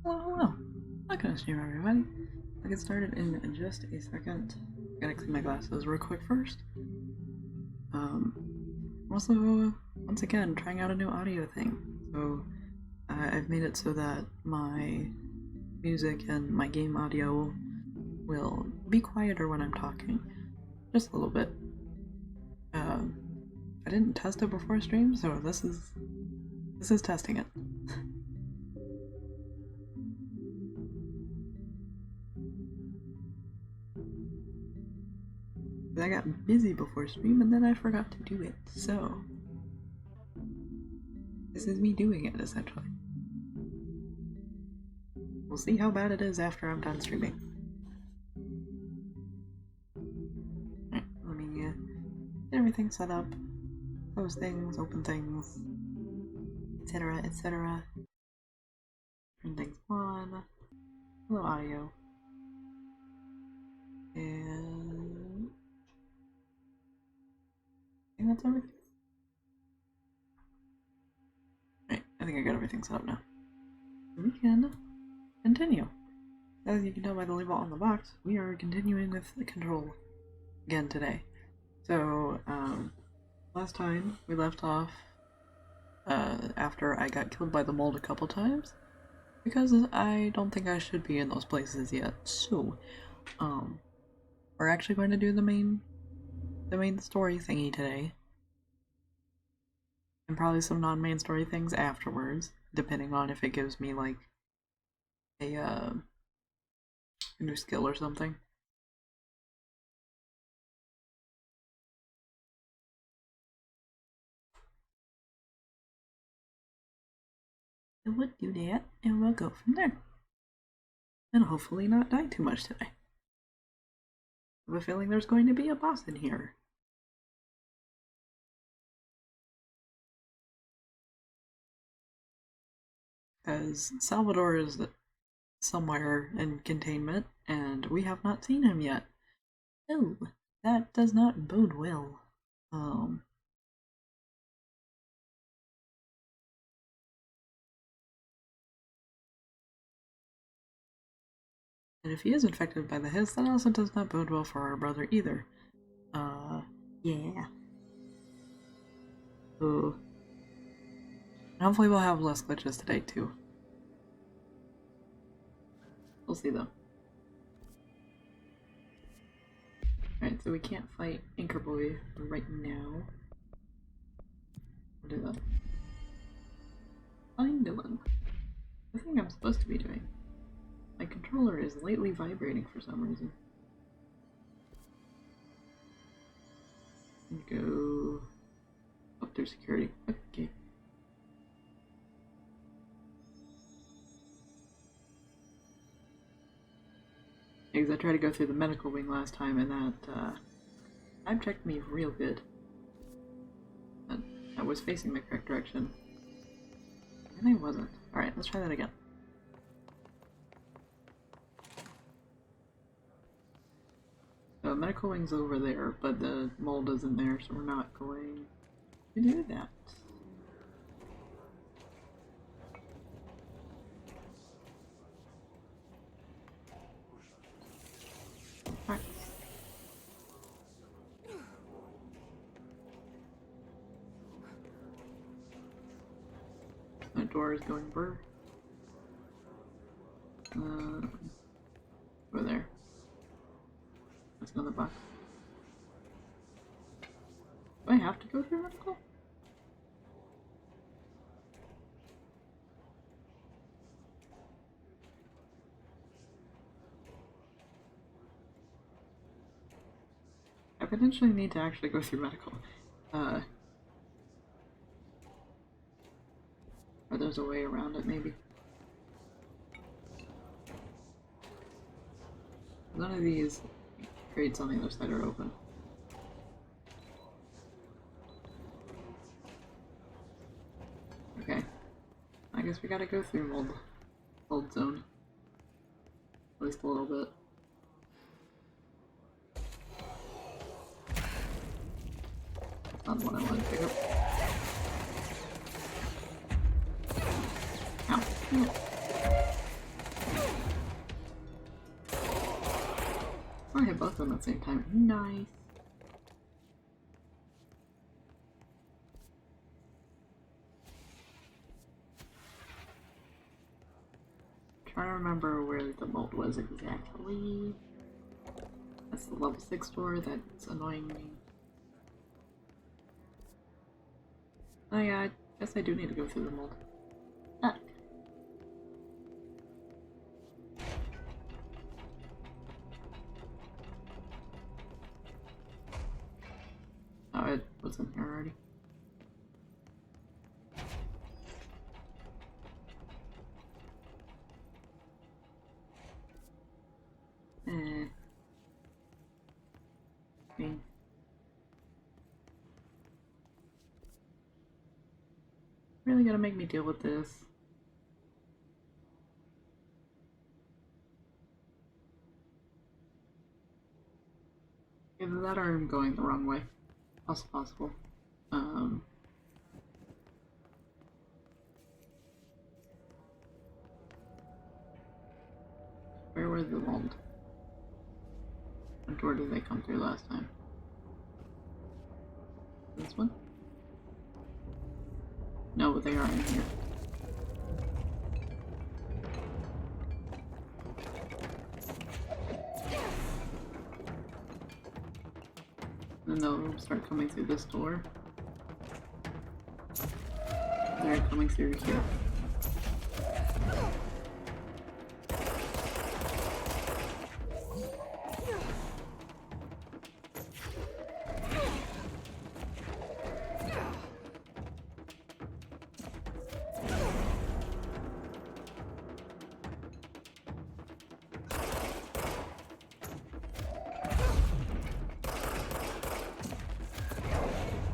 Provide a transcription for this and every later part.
Hello. Welcome to stream, everybody. I'll get started in just a second. Gotta clean my glasses real quick first. Also, once again, trying out a new audio thing. So, I've made it so that my music and my game audio will be quieter when I'm talking. Just a little bit. I didn't test it before stream, so this is testing it. I got busy before stream and then I forgot to do it, so this is me doing it essentially. We'll see how bad it is after I'm done streaming. Alright, let me get everything set up, close things, open things, etc, etc. Turn things on, hello audio, and I think that's everything. Alright, I think I got everything set up now. We can continue. As you can tell by the label on the box, we are continuing with the control again today. So, last time we left off after I got killed by the mold a couple times, because I don't think I should be in those places yet. So, we're actually going to do the main story thingy today, and probably some non-main story things afterwards, depending on if it gives me like a new skill or something. It would do that, and we'll go from there. And hopefully not die too much today. I have a feeling there's going to be a boss in here. Because Salvador is somewhere in containment, and we have not seen him yet. Oh, that does not bode well. And if he is infected by the hiss, that also does not bode well for our brother either. Yeah. Ooh. And hopefully we'll have less glitches today, too. We'll see, though. Alright, so we can't fight Anchor Boy right now. We'll do that. Find Dylan. The thing I'm supposed to be doing. My controller is lately vibrating for some reason. And go up through security. Okay. Because I tried to go through the medical wing last time and that time checked me real good. But I was facing the correct direction. And I wasn't. Alright, let's try that again. The medical wing's over there, but the mold isn't there, so we're not going to do that. Alright. My door is going burr. Over there. That's another box. Do I have to go through medical? I potentially need to actually go through medical. Or there's a way around it, maybe. None of these crates on the other side are open. Okay. I guess we gotta go through mold zone. At least a little bit. That's not what I wanted to pick up. Ow. Oh, I hit both of them at the same time. Nice. Trying to remember where the mold was exactly. That's the level 6 door that's annoying me. Oh yeah, I guess I do need to go through the mold. Ah. Oh, it was in here already. Okay. Really gotta make me deal with this. Either that or I'm going the wrong way. Also possible. Where was the mold? What door did they come through last time? This one? No, but they are in here. And they'll start coming through this door. They're coming through here.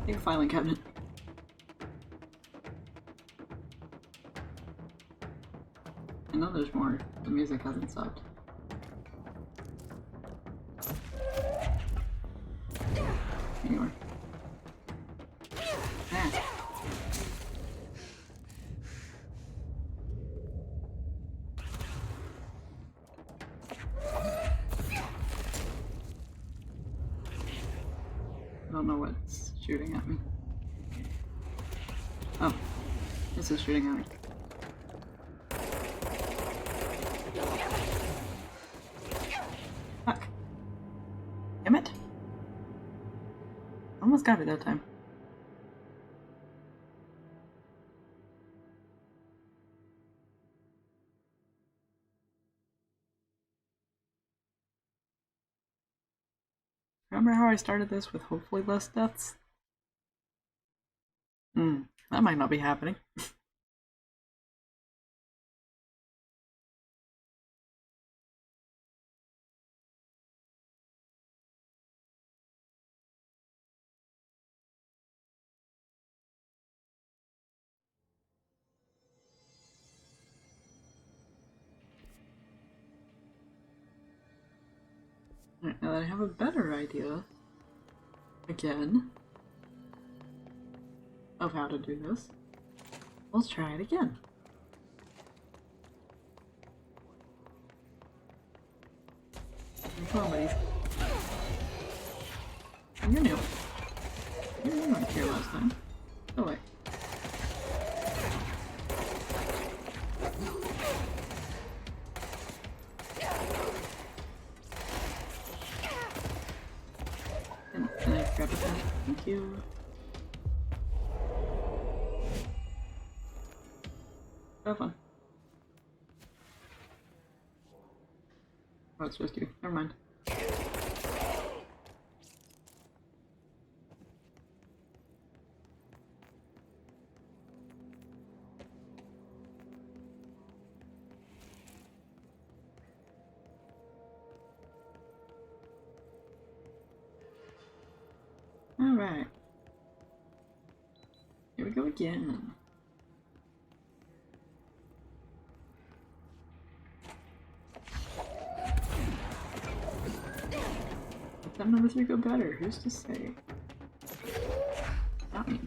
Take a filing cabinet. I know there's more. The music hasn't stopped. Anyway. Ah. don't know what's shooting at me. Oh, this is shooting at me. Fuck. Damn it. Almost got it that time. Remember how I started this with hopefully less deaths? That might not be happening. Alright, now that I have a better idea, again, of how to do this, let's try it again. Come on, buddies. You're new. You weren't here last time. Go away. Can I grab a pen? Thank you. Have fun. Oh, it's rescue. Never mind. Alright. Here we go again. That number 3 go better, who's to say? Not me.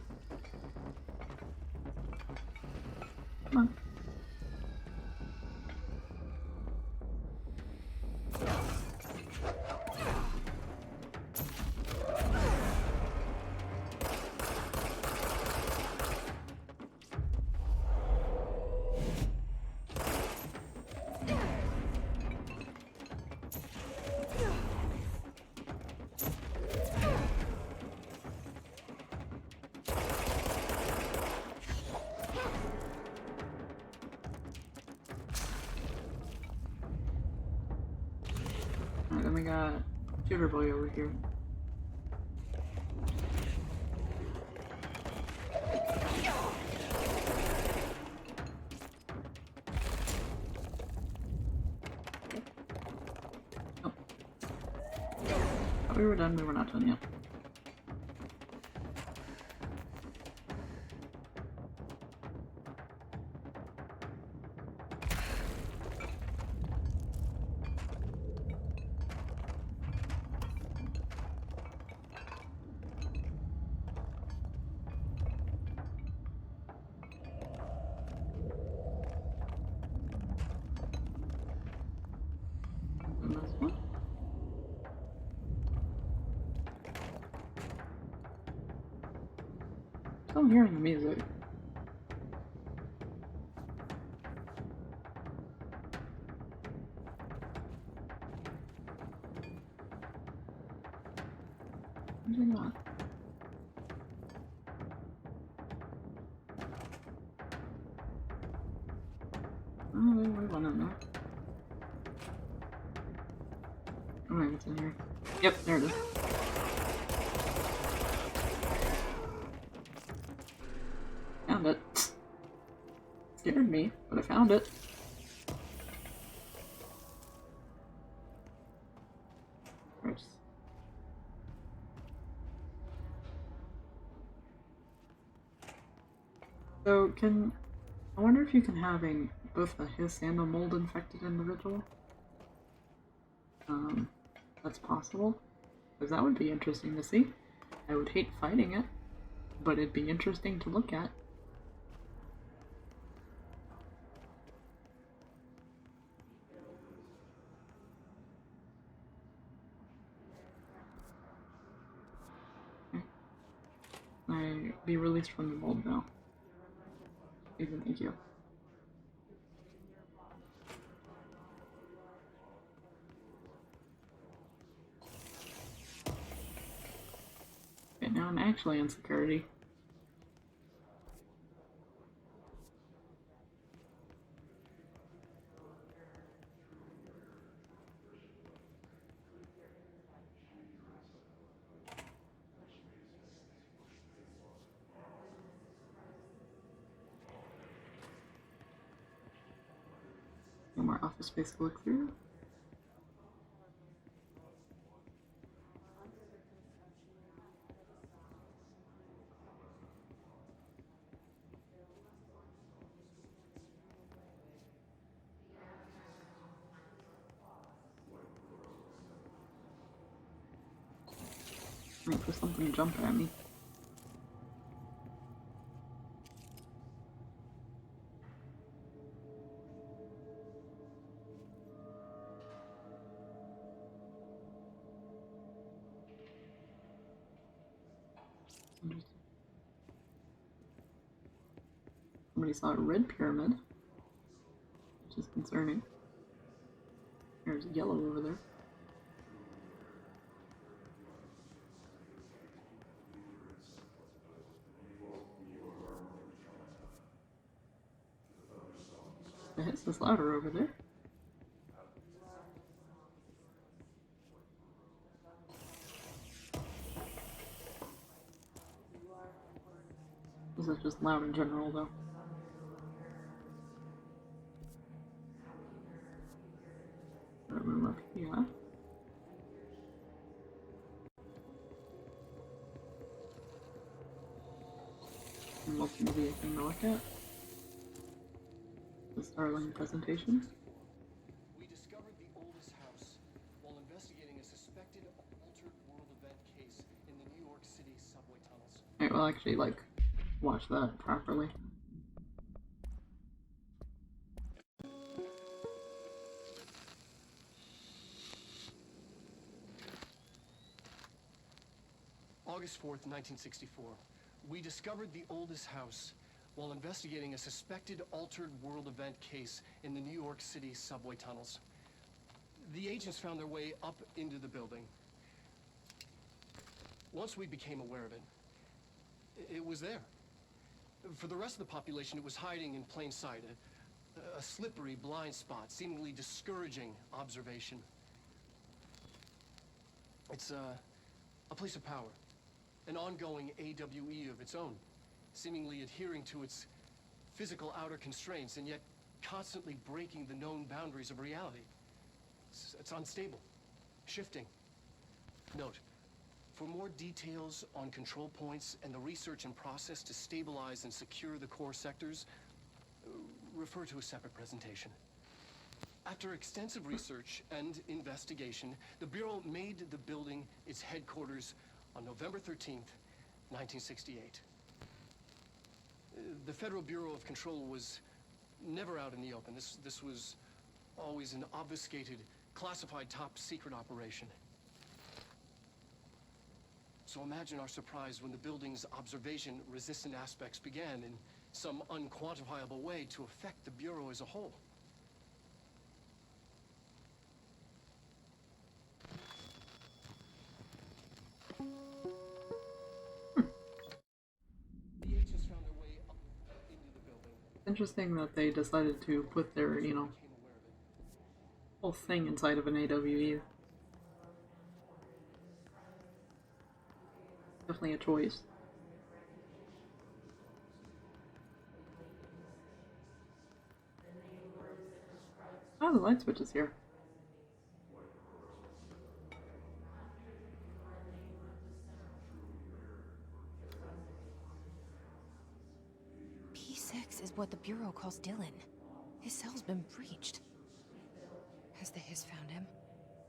Come on. Alright, then we got Shooter Boy over here. Oh. Thought we were done, we were not done yet. And this one. Still hearing the music. Where's it gone? Oh, there's one in there. Oh, maybe it's in here. Yep, there it is. Found it. Scared me, but I found it. First. So I wonder if you can have both a hiss and a mold infected individual. That's possible. Because that would be interesting to see. I would hate fighting it, but it'd be interesting to look at. Okay. I be released from the mold now? Even thank you. Okay, now I'm actually in security. No more office space to look through. Wait for something to jump at me. Somebody saw a red pyramid, which is concerning. There's yellow over there. It hits this louder over there. This is just loud in general, though. That room up here. Multimedia thing to look at. The Starling presentation. We discovered the oldest house while investigating a suspected altered world event case in the New York City subway tunnels. Alright, well actually, like, watch that properly. August 4th, 1964. We discovered the oldest house while investigating a suspected altered world event case in the New York City subway tunnels. The agents found their way up into the building. Once we became aware of it, it was there. For the rest of the population, it was hiding in plain sight, a slippery blind spot, seemingly discouraging observation. It's a place of power, an ongoing AWE of its own, seemingly adhering to its physical outer constraints and yet constantly breaking the known boundaries of reality. It's unstable, shifting. Note, for more details on control points and the research and process to stabilize and secure the core sectors, refer to a separate presentation. After extensive research and investigation, the Bureau made the building its headquarters on November 13th, 1968. The Federal Bureau of Control was never out in the open. This was always an obfuscated, classified top-secret operation. So imagine our surprise when the building's observation-resistant aspects began in some unquantifiable way to affect the Bureau as a whole. The agents found their way up into the building. Interesting that they decided to put their, you know, whole thing inside of an AWE. Definitely a choice. Oh, the light switch is here. P6 is what the Bureau calls Dylan. His cell's been breached. Has the Hiss found him?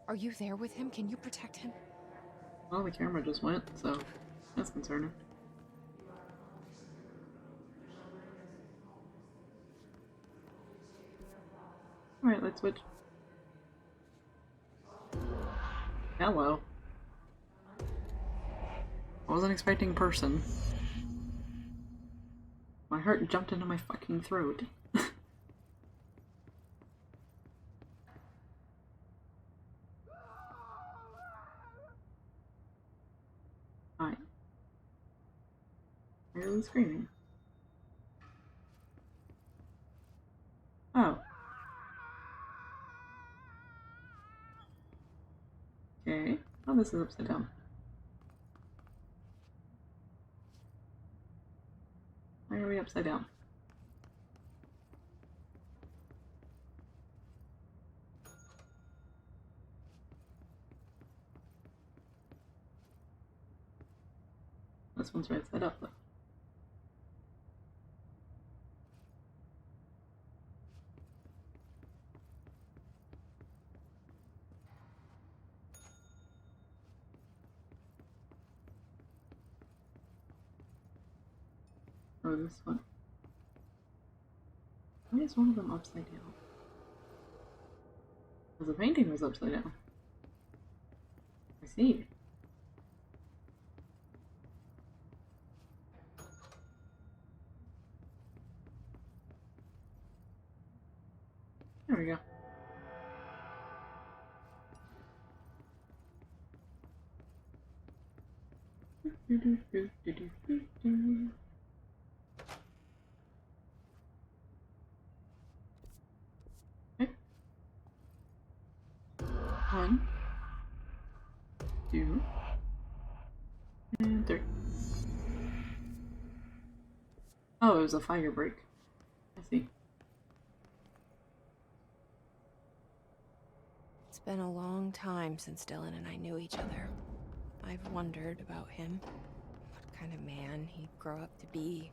Are you there with him? Can you protect him? Well, the camera just went, so that's concerning. Alright, let's switch. Hello. I wasn't expecting person. My heart jumped into my fucking throat. Hi. Why are you screaming? Oh. Okay. Oh, this is upside down. Why are we upside down? This one's right side up, though. Oh, this one. Why is one of them upside down? Because the painting was upside down. I see. There we go. Okay. 1, 2, and 3. Oh, it was a fire break. I see. It's been a long time since Dylan and I knew each other. I've wondered about him. What kind of man he'd grow up to be.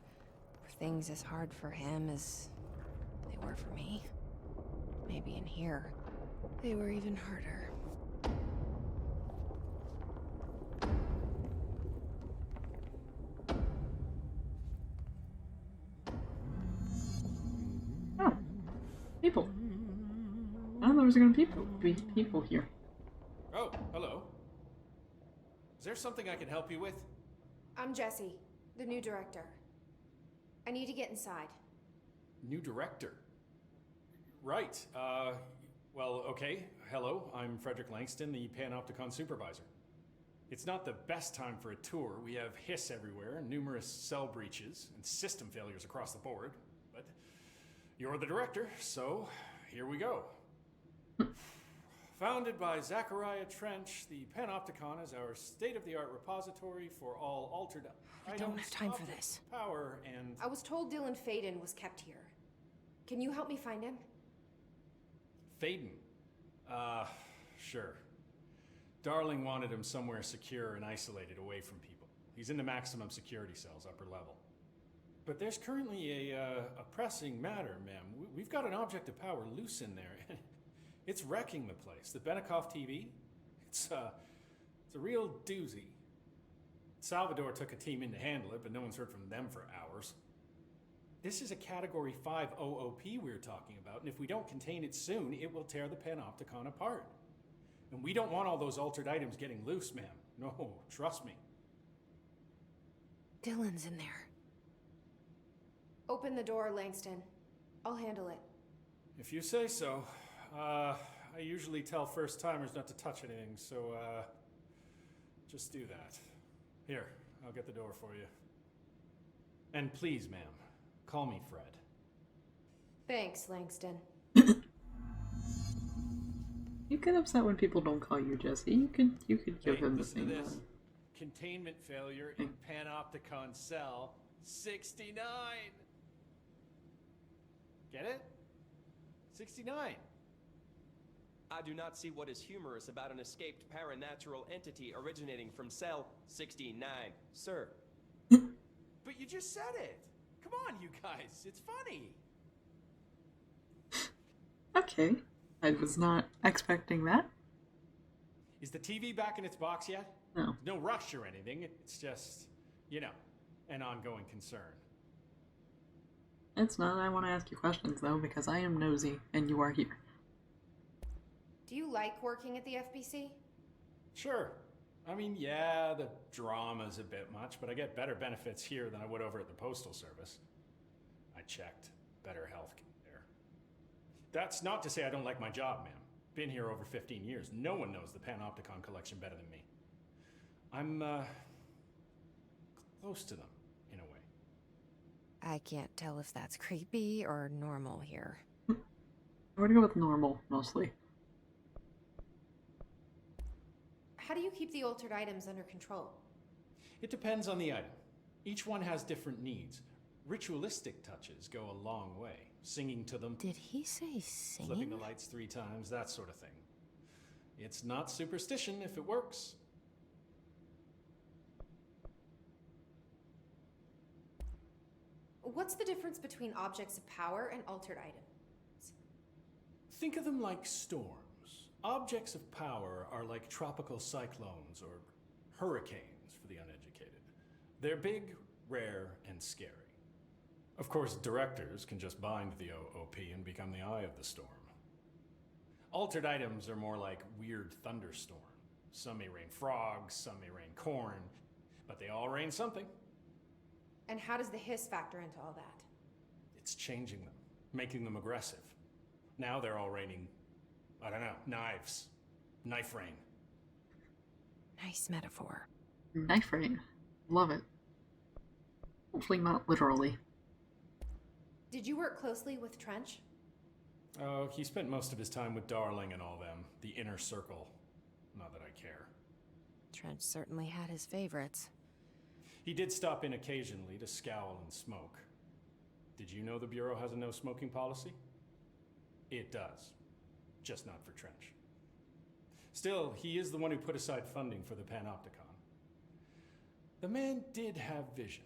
Were things as hard for him as they were for me? Maybe in here, they were even harder. Oh, people. I don't know there's gonna be people here. Oh, hello. Is there something I can help you with? I'm Jessie, the new director. I need to get inside. New director? Right, well, okay. Hello, I'm Frederick Langston, the Panopticon supervisor. It's not the best time for a tour. We have hiss everywhere, numerous cell breaches, and system failures across the board. But you're the director, so here we go. Founded by Zachariah Trench, the Panopticon is our state-of-the-art repository for all altered I items, don't have time for objects, this. power, and... I was told Dylan Faden was kept here. Can you help me find him? Faden? Sure. Darling wanted him somewhere secure and isolated away from people. He's in the maximum security cells, upper level. But there's currently a pressing matter, ma'am. We've got an object of power loose in there. It's wrecking the place. The Benikoff TV? It's a real doozy. Salvador took a team in to handle it, but no one's heard from them for hours. This is a Category 5 OOP we're talking about, and if we don't contain it soon, it will tear the Panopticon apart. And we don't want all those altered items getting loose, ma'am. No, trust me. Dylan's in there. Open the door, Langston. I'll handle it. If you say so. I usually tell first-timers not to touch anything, so, just do that. Here, I'll get the door for you. And please, ma'am, call me Fred. Thanks, Langston. You get upset when people don't call you Jesse. You could give him the same one. Containment failure in Panopticon cell 69. Get it? 69. I do not see what is humorous about an escaped paranatural entity originating from cell 69, sir. But you just said it. Come on, you guys. It's funny. Okay. I was not expecting that. Is the TV back in its box yet? No. No rush or anything. It's just, you know, an ongoing concern. It's not. I want to ask you questions, though, because I am nosy, and you are here. Do you like working at the FBC? Sure. I mean, yeah, the drama's a bit much, but I get better benefits here than I would over at the Postal Service. checked, better health care. That's not to say I don't like my job, ma'am. Been here over 15 years. No one knows the Panopticon collection better than me. I'm, close to them, in a way. I can't tell if that's creepy or normal here. I'm gonna go with normal, mostly. How do you keep the altered items under control? It depends on the item. Each one has different needs. Ritualistic touches go a long way. Singing to them, Did he say singing? flipping the lights 3 times, that sort of thing. It's not superstition if it works. What's the difference between objects of power and altered items? Think of them like storms. Objects of power are like tropical cyclones or hurricanes for the uneducated. They're big, rare, and scary. Of course, directors can just bind the OOP and become the eye of the storm. Altered items are more like weird thunderstorms. Some may rain frogs, some may rain corn, but they all rain something. And how does the hiss factor into all that? It's changing them, making them aggressive. Now they're all raining, I don't know, knives. Knife rain. Nice metaphor. Knife rain. Love it. Hopefully not literally. Did you work closely with Trench? Oh, he spent most of his time with Darling and all them. The inner circle. Not that I care. Trench certainly had his favorites. He did stop in occasionally to scowl and smoke. Did you know the Bureau has a no smoking policy? It does. Just not for Trench. Still, he is the one who put aside funding for the Panopticon. The man did have vision.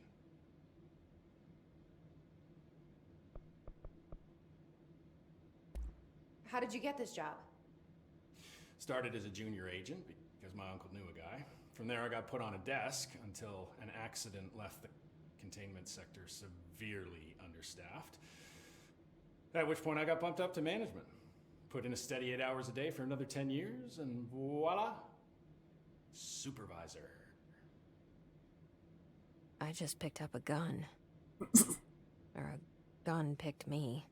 How did you get this job? Started as a junior agent because my uncle knew a guy. From there I got put on a desk until an accident left the containment sector severely understaffed. At which point I got bumped up to management. Put in a steady 8 hours a day for another 10 years and voila! Supervisor. I just picked up a gun. Or a gun picked me.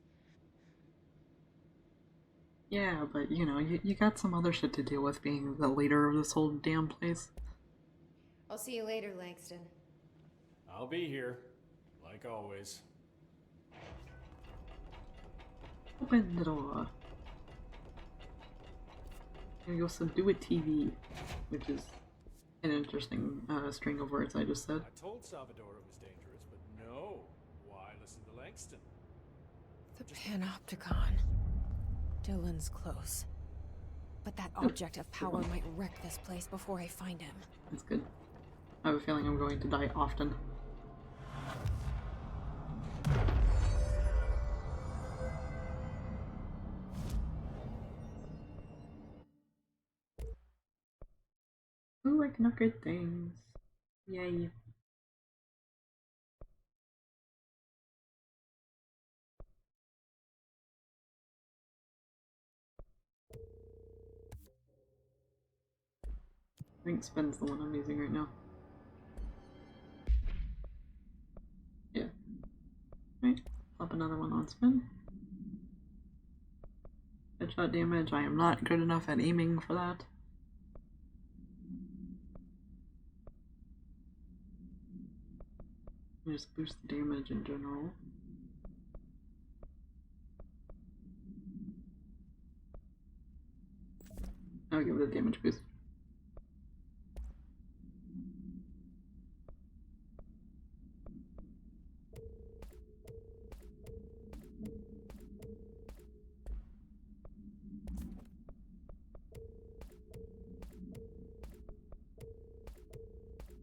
Yeah, but you know, you got some other shit to deal with being the leader of this whole damn place. I'll see you later, Langston. I'll be here, like always. Open the door. Here goes some Do It TV, which is an interesting string of words I just said. I told Salvador it was dangerous, but no. Why listen to Langston? The Panopticon. Dylan's close. But that object of power might wreck this place before I find him. That's good. I have a feeling I'm going to die often. Ooh, I can upgrade things. Yay. I think Spin's the one I'm using right now. Yeah. Right. Pop another one on Spin. Headshot damage. I am not good enough at aiming for that. Just boost the damage in general. I'll give it a damage boost.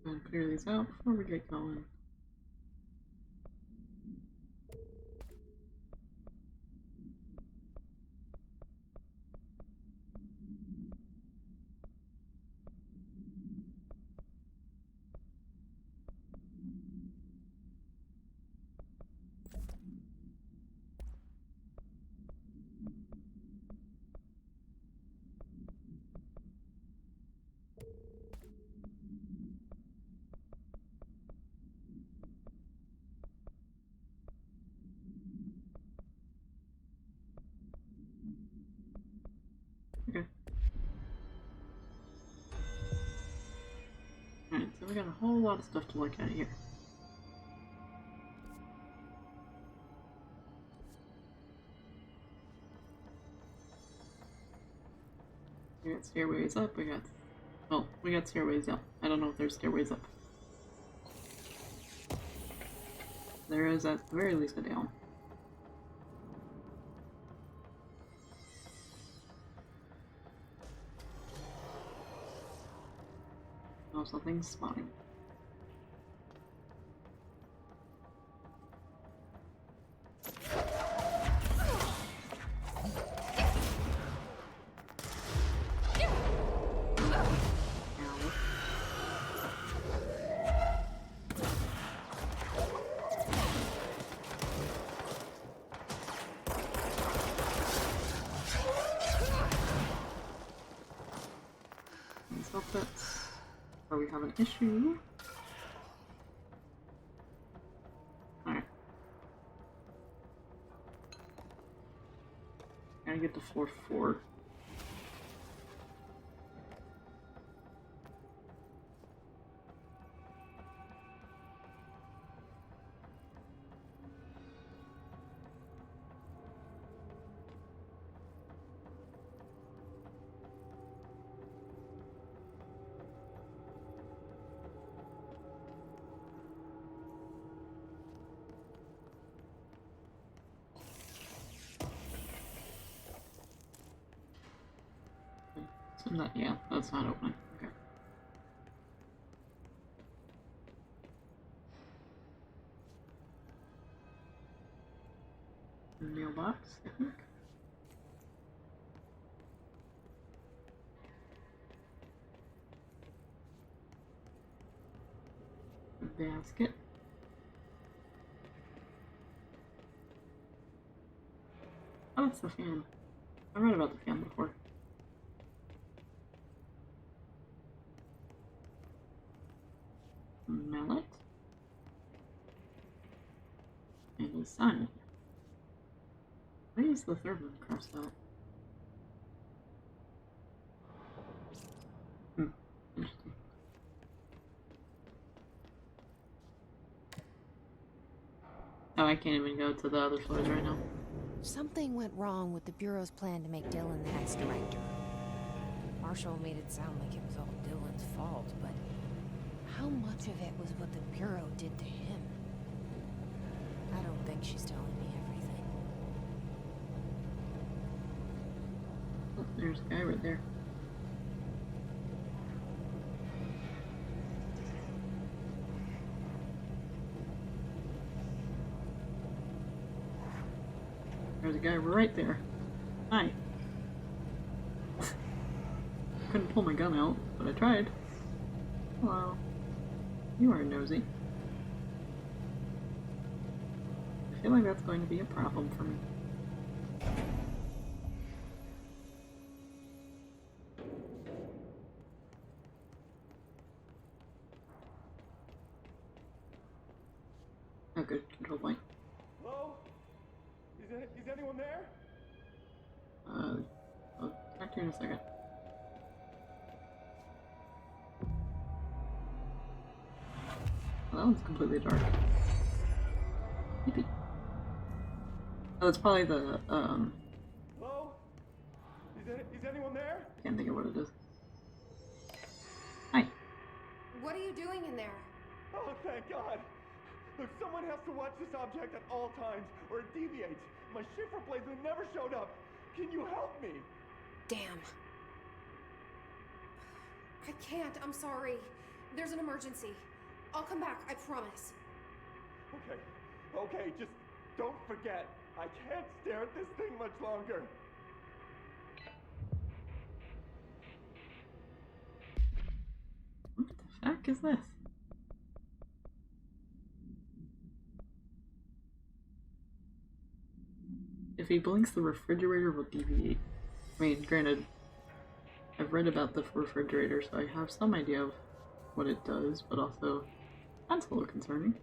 And clear these out before we get going. We got a whole lot of stuff to look at here. We got stairways up, we got stairways down. I don't know if there's stairways up. There is at the very least a down. Oh, something's spawning. Let's hope that's where we have an issue. Alright. Gotta get to floor 4. So that, yeah, that's not opening. Okay. Mailbox, I think. Basket. Oh, that's the fan. I read about the fan before. Mallet. And a sign. Why is the third one crossed out? Interesting. Oh, I can't even go to the other floors right now. Something went wrong with the Bureau's plan to make Dylan the next director. Marshall made it sound like it was all Dylan's fault, but how much of it was what the Bureau did to him? I don't think she's telling me everything. Oh, there's a guy right there. There's a guy right there. Hi. Couldn't pull my gun out, but I tried. Hello. You are nosy. I feel like that's going to be a problem for me. Oh, good. Control point. Hello? Is anyone there? I'll talk to you in a second. Well, that one's completely dark. Yippee. Oh, that's probably the, Hello? Is anyone there? I can't think of what it is. Hi. What are you doing in there? Oh, thank God. Look, someone has to watch this object at all times, or it deviates. My shift replacement never showed up. Can you help me? Damn. I can't, I'm sorry. There's an emergency. I'll come back, I promise. Okay, just don't forget. I can't stare at this thing much longer. What the heck is this? If he blinks, the refrigerator will deviate. I mean, granted, I've read about the refrigerator, so I have some idea of what it does, but also, that's a little concerning.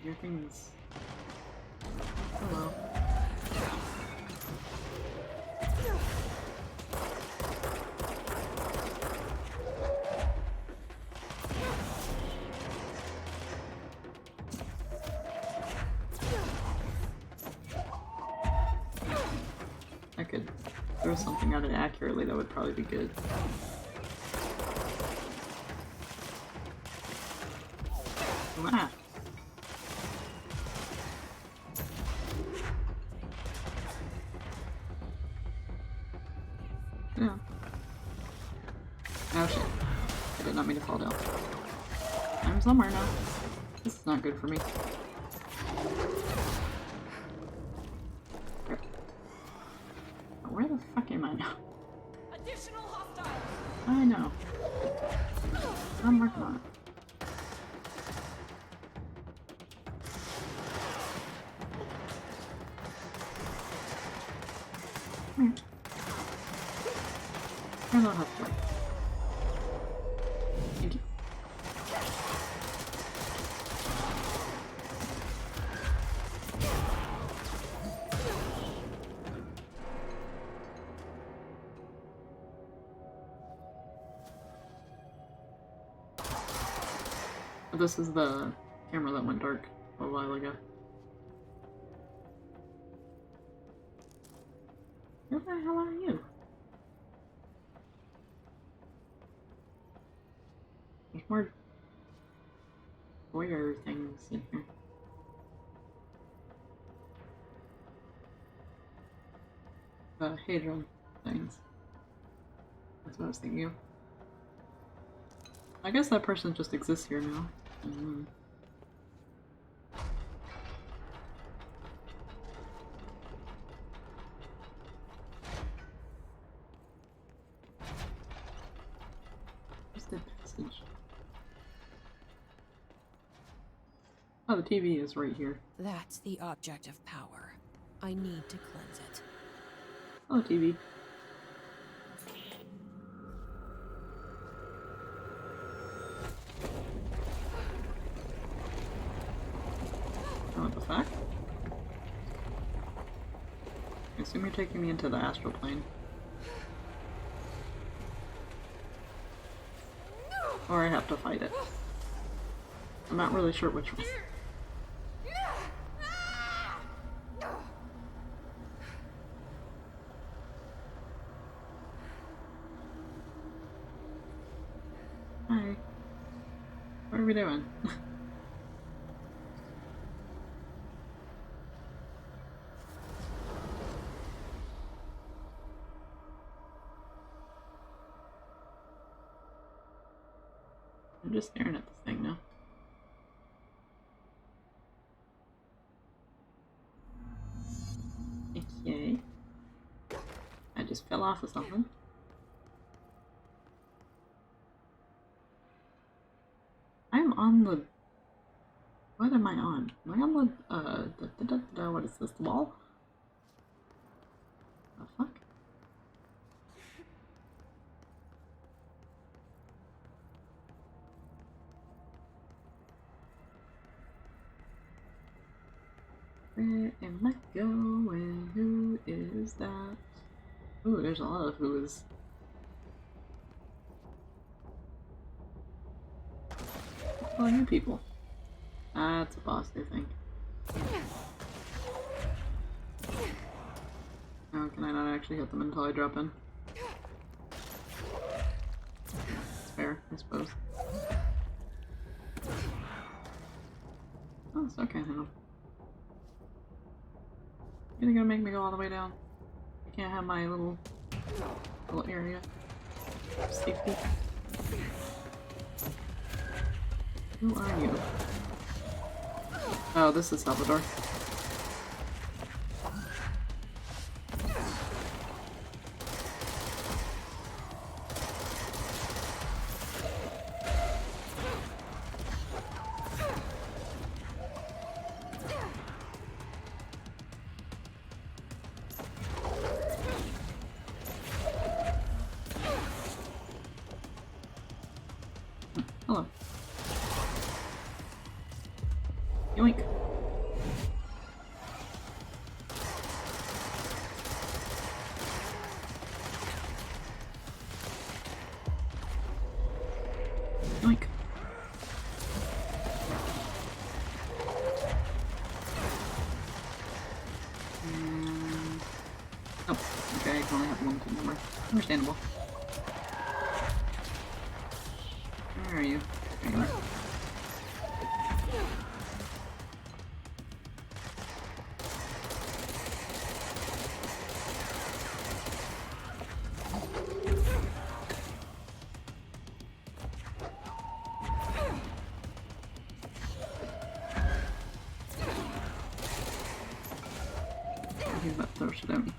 hear things. Hello. I could throw something at it accurately, that would probably be good. Wow. Yeah. Oh shit. I did not mean to fall down. I'm somewhere now. This is not good for me. Where the fuck am I now? Additional hostiles. I know. I'm working on it. Come here. I don't have to. Thank you. This is the camera that went dark a while ago. Who the hell are you? There's more voyeur things in here. The Hadron things. That's what I was thinking of. I guess that person just exists here now. Where's the passage? Oh, the TV is right here. That's the object of power. I need to cleanse it. Oh, TV. Oh, what the fuck? I assume you're taking me into the astral plane. Or I have to fight it. I'm not really sure which one. Hi. What are we doing? I'm just staring at this thing now. Okay. I just fell off of something. I'm on the... What am I on? Am I on the, what is this, the wall? The fuck? Where am I going? Who is that? Ooh, there's a lot of who's. Who are you people? That's a boss, I think. Oh, can I not actually hit them until I drop in? It's fair, I suppose. Oh, so I can't hit them. You're gonna make me go all the way down. I can't have my little area of safety. Who are you? Oh, this is Salvador. Hello. Yoink. Yoink. Oh, okay, I can only have one number. Understandable. Where are you? There you are. He's about to throw shit at me.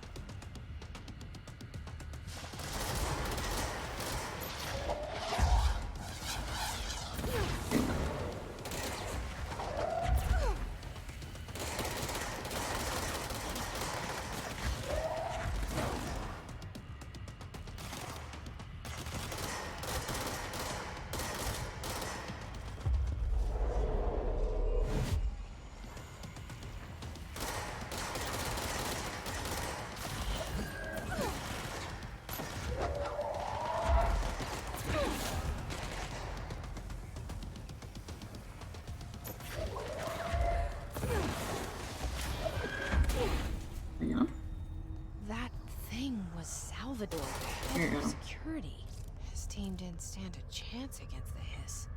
That thing was Salvador, the There head you of go. security. His team didn't stand a chance against the Hiss.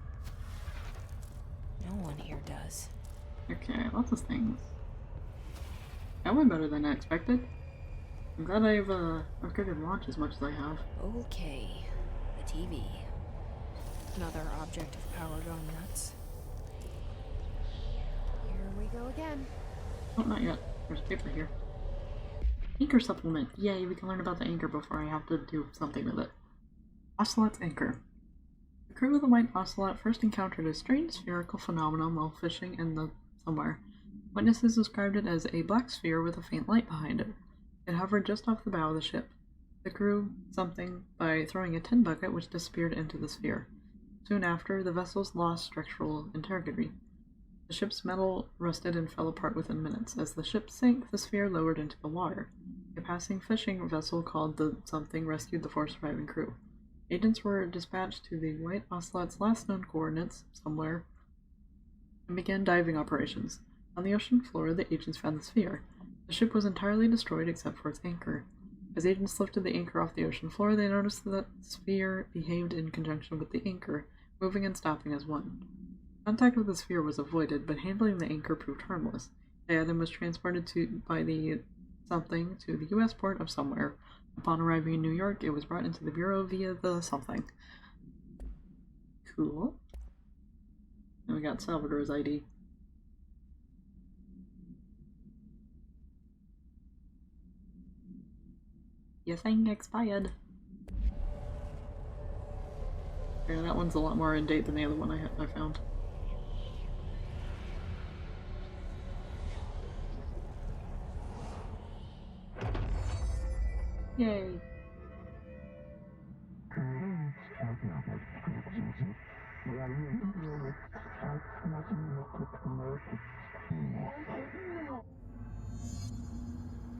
No one here does. Okay, lots of things. That went better than I expected. I'm glad I've upgraded launch as much as I have. Okay, the TV. Another object of power going nuts. Here we go again. Oh, not yet. There's paper here. Anchor supplement. Yay, we can learn about the anchor before I have to do something with it. Ocelot's anchor. The crew of the White Ocelot first encountered a strange spherical phenomenon while fishing in the somewhere. Witnesses described it as a black sphere with a faint light behind it. It hovered just off the bow of the ship. The crew something by throwing a tin bucket which disappeared into the sphere. Soon after, the vessels lost structural integrity. The ship's metal rusted and fell apart within minutes. As the ship sank, the sphere lowered into the water. A passing fishing vessel called the Something rescued the 4 surviving crew. Agents were dispatched to the White Ocelot's last known coordinates, somewhere, and began diving operations. On the ocean floor, the agents found the sphere. The ship was entirely destroyed except for its anchor. As agents lifted the anchor off the ocean floor, they noticed that the sphere behaved in conjunction with the anchor, moving and stopping as one. Contact with the sphere was avoided, but handling the anchor proved harmless. The item was transported by the Something to the U.S. port of somewhere. Upon arriving in New York, it was brought into the Bureau via the Something. Cool. And we got Salvador's ID. Your thing expired. Yeah, that one's a lot more in date than the other one I found. Yay.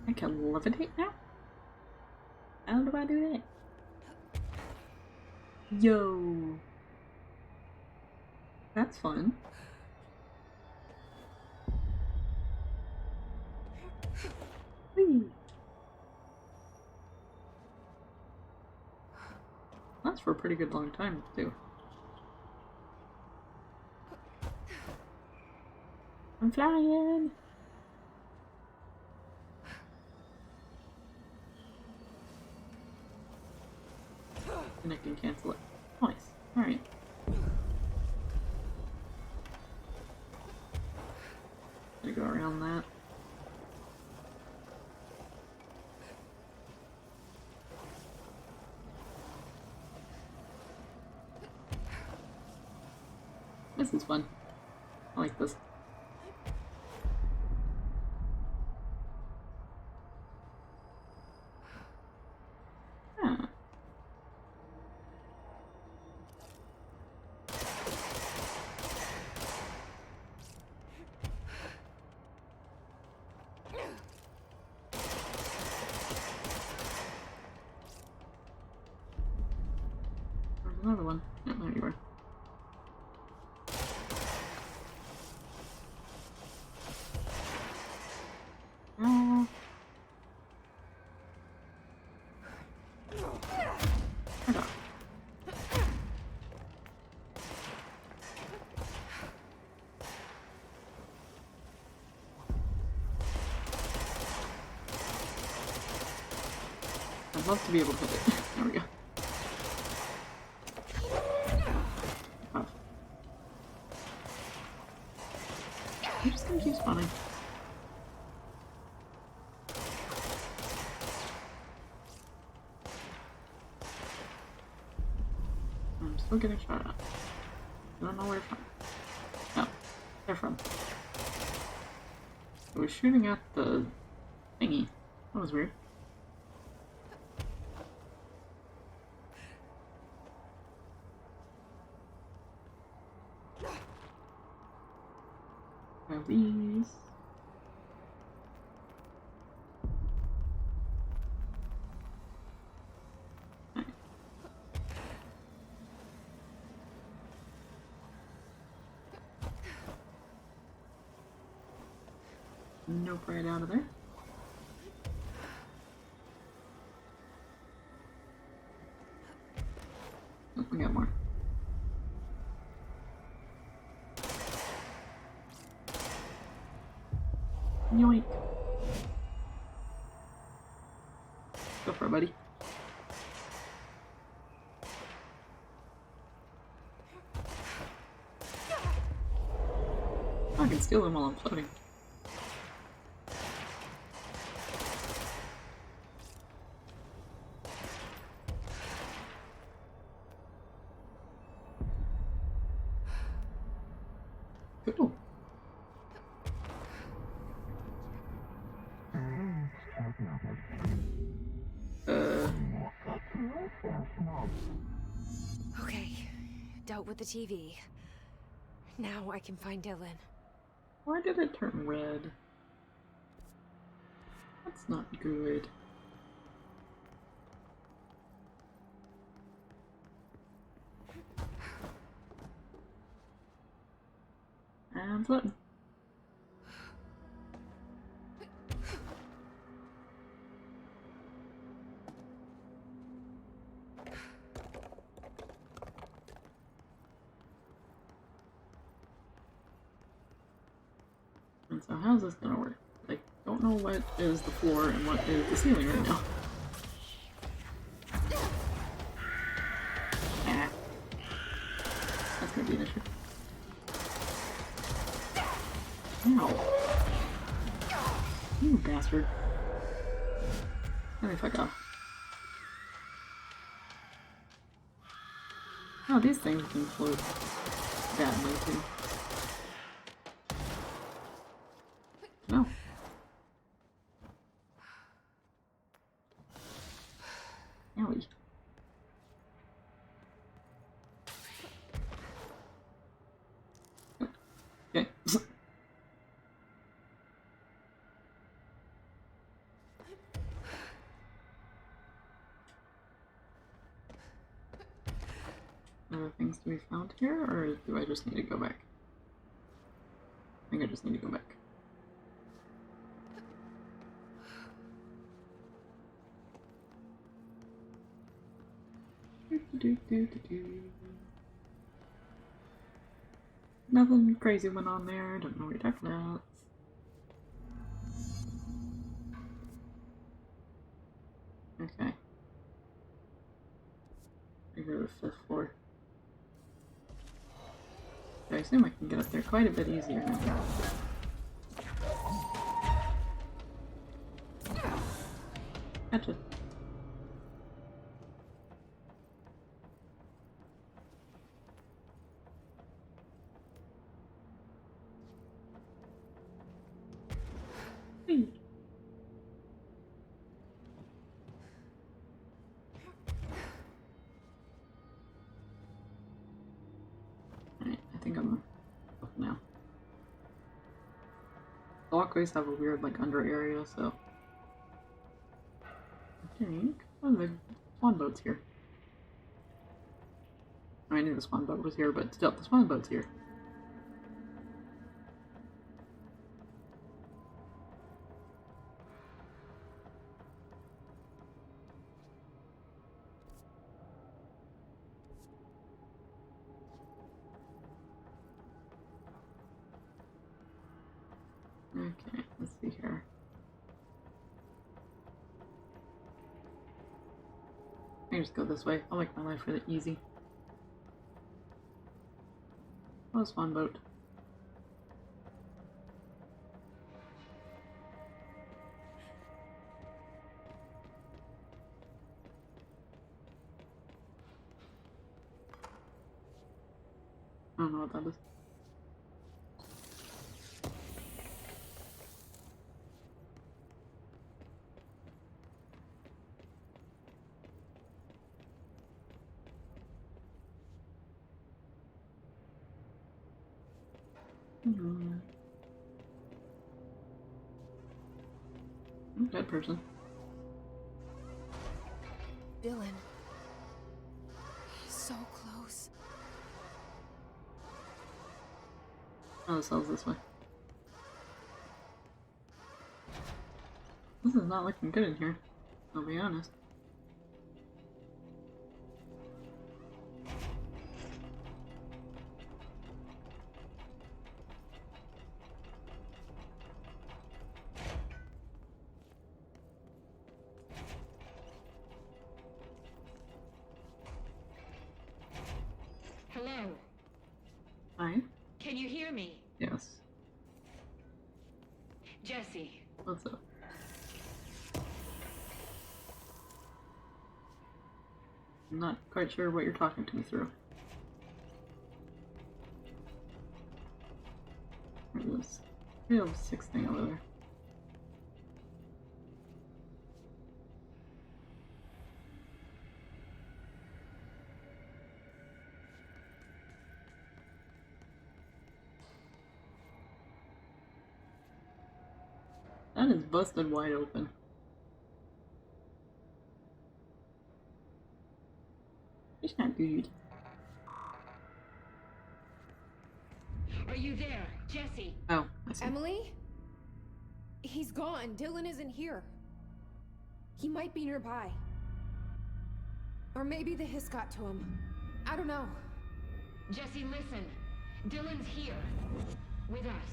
I can levitate now? How do I do that? Yo! That's fun. Whee! That's for a pretty good long time, too. I'm flying! And I can cancel it. Nice. Alright. Gonna go around that. This is fun. I like this. Ah. I'd love to be able to hit it. There we go. Oh. I'm just gonna keep spawning. I'm still getting shot at. I don't know where from. No, they're from. I was shooting at the thingy. That was weird. These. Right. Nope, right out of there. Oh, we got more. Yoink. Go for it, buddy. I can steal them while I'm floating. Cool. Okay, dealt with the TV. Now I can find Dylan. Why did it turn red? That's not good. And floating. And so how's this gonna work? I don't know what is the floor and what is the ceiling right now. Ah. That's gonna be an issue. Ow. You bastard. Let me fuck off. Oh, these things can float badly too. No. Owie. Okay. Other things to be found here, or do I just need to go back? I think I just need to go back. Nothing crazy went on there, don't know what you're talking about. Okay. I go to the 5th floor. I assume I can get up there quite a bit easier now. Gotcha. Whee. Alright, I think I'm up now. The walkways have a weird, like, under area, so. I think. Oh, the swan boat's here. I knew the swan boat was here, but still, the swan boat's here. Okay, let's see here. I can just go this way. I'll make my life really easy. Oh, swan boat. I don't know what that is. Dead person. Dylan. He's so close. Oh, the cell's this way. This is not looking good in here, I'll be honest. Hello? Hi? Can you hear me? Yes. Jesse. What's up? I'm not quite sure what you're talking to me through. There's this 306 thing over there. That is busted wide open. It's not good. Are you there? Jesse? Oh, I see. Emily? He's gone. Dylan isn't here. He might be nearby. Or maybe the hiss got to him. I don't know. Jesse, listen. Dylan's here. With us.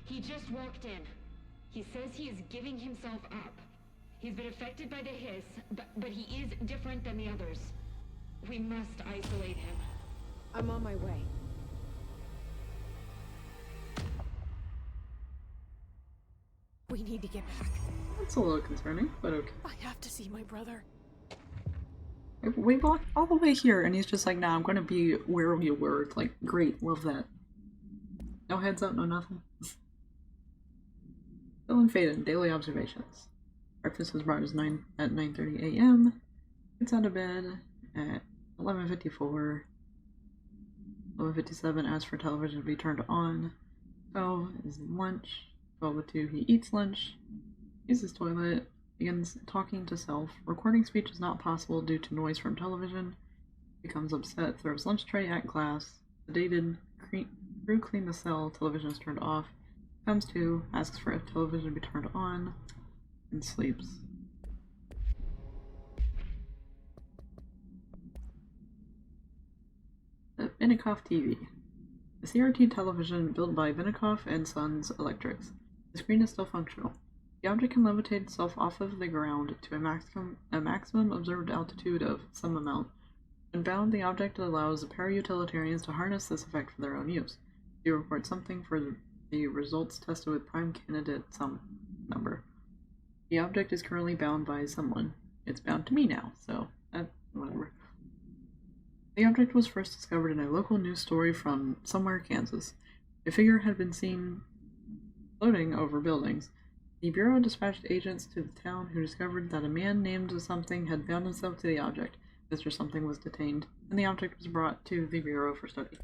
He just walked in. He says he is giving himself up. He's been affected by the hiss, but he is different than the others. We must isolate him. I'm on my way. We need to get back. That's a little concerning, but okay. I have to see my brother. We walked all the way here, and he's just like, nah, I'm gonna be where you were. Like, great, love that. No heads up, no nothing. Dylan Faden, daily observations. Breakfast was brought at 9:30 a.m. Gets out of bed at 11:54. 11:57 asks for television to be turned on. 12 is lunch. 12:02 he eats lunch. Uses toilet. Begins talking to self. Recording speech is not possible due to noise from television. Becomes upset. Throws lunch tray at class. Sedated. Crew clean the cell. Television is turned off. Comes to. Asks for a television to be turned on. And sleeps. The Vinikoff TV. A CRT television built by Vinikoff and Sons Electrics. The screen is still functional. The object can levitate itself off of the ground to a maximum observed altitude of some amount. When bound, the object allows the para-utilitarians to harness this effect for their own use. You report something for the results tested with prime candidate some number. The object is currently bound by someone. It's bound to me now, so whatever. The object was first discovered in a local news story from somewhere Kansas. A figure had been seen floating over buildings. The Bureau dispatched agents to the town who discovered that a man named something had bound himself to the object. Mr. Something was detained, and the object was brought to the Bureau for study.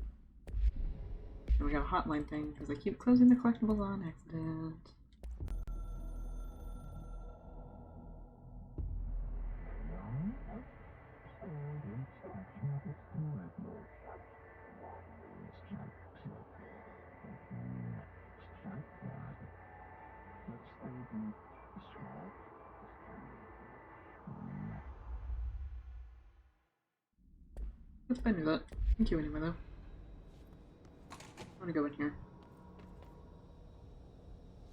And we got a hotline thing, because I keep closing the collectibles on accident. Let's find that. Thank you anyway, though. I'm gonna go in here.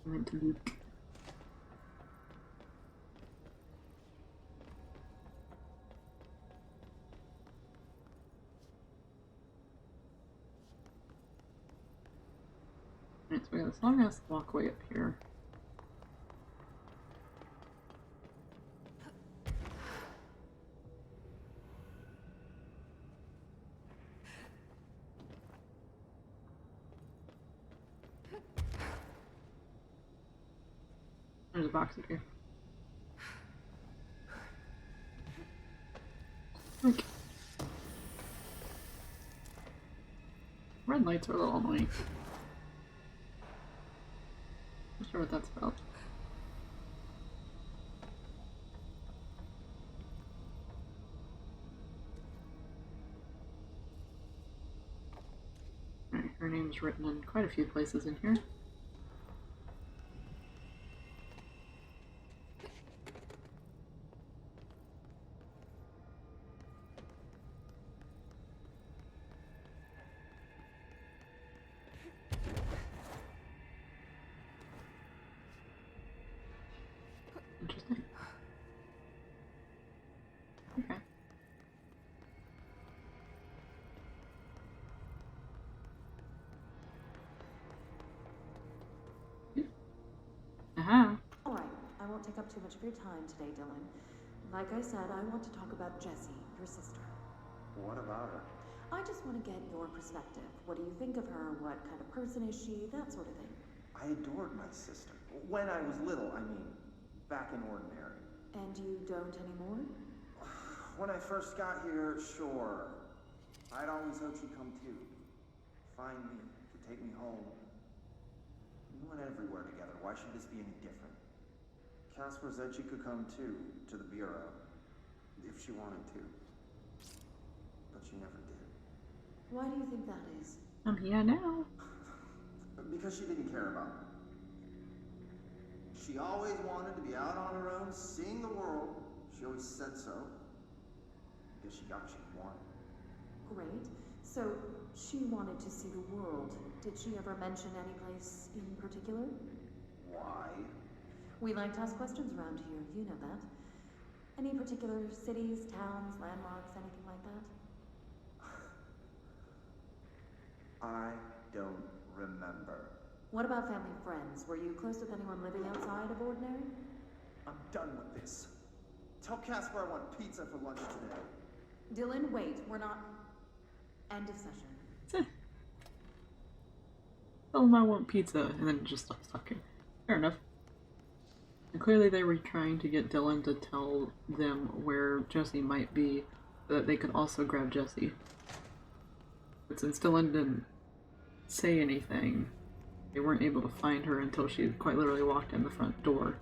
I went to Luke. I so we got this long ass walkway up here. There's a box up here. Like, red lights are a little annoying. Not sure what that's about. Alright, her name's written in quite a few places in here. Interesting. Okay. Aha. Alright, I won't take up too much of your time today, Dylan. Like I said, I want to talk about Jessie, your sister. What about her? I just want to get your perspective. What do you think of her? What kind of person is she? That sort of thing. I adored my sister. When I was little, I mean, back in Ordinary. And you don't anymore? When I first got here, sure. I'd always hoped she'd come too. Find me, to take me home. We went everywhere together. Why should this be any different? Casper said she could come too, to the Bureau. If she wanted to. But she never did. Why do you think that is? I'm here now. Because she didn't care about me. She always wanted to be out on her own, seeing the world. She always said so. I guess she got what she wanted. Great. So, she wanted to see the world. Did she ever mention any place in particular? Why? We like to ask questions around here, you know that. Any particular cities, towns, landmarks, anything like that? I don't remember. What about family and friends? Were you close with anyone living outside of Ordinary? I'm done with this. Tell Casper I want pizza for lunch today. Dylan, wait, we're not... End of session. Tell them I want pizza, and then it just stops talking. Fair enough. And clearly they were trying to get Dylan to tell them where Jessie might be, so that they could also grab Jessie. But since Dylan didn't say anything, they weren't able to find her until she quite literally walked in the front door.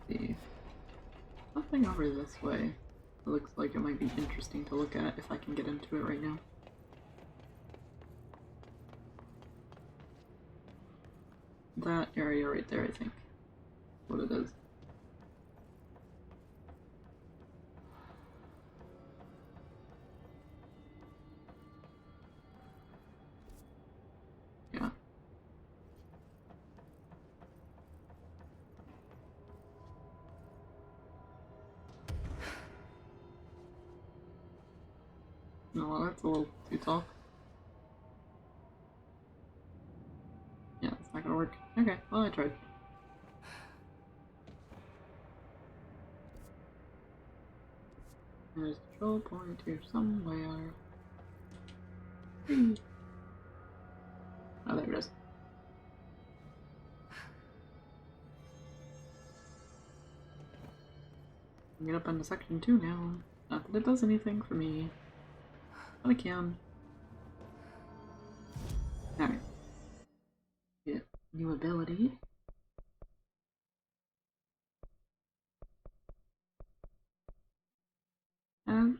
See. Nothing over this way. It looks like it might be interesting to look at if I can get into it right now. That area right there, I think. What it is. Yeah. No, well, that's a little too tall. Yeah, it's not gonna work. Okay, well, I tried. There's a control point here somewhere. Oh, there it is. Get up into section 2 now. Not that it does anything for me. But I can. Alright. Get new ability.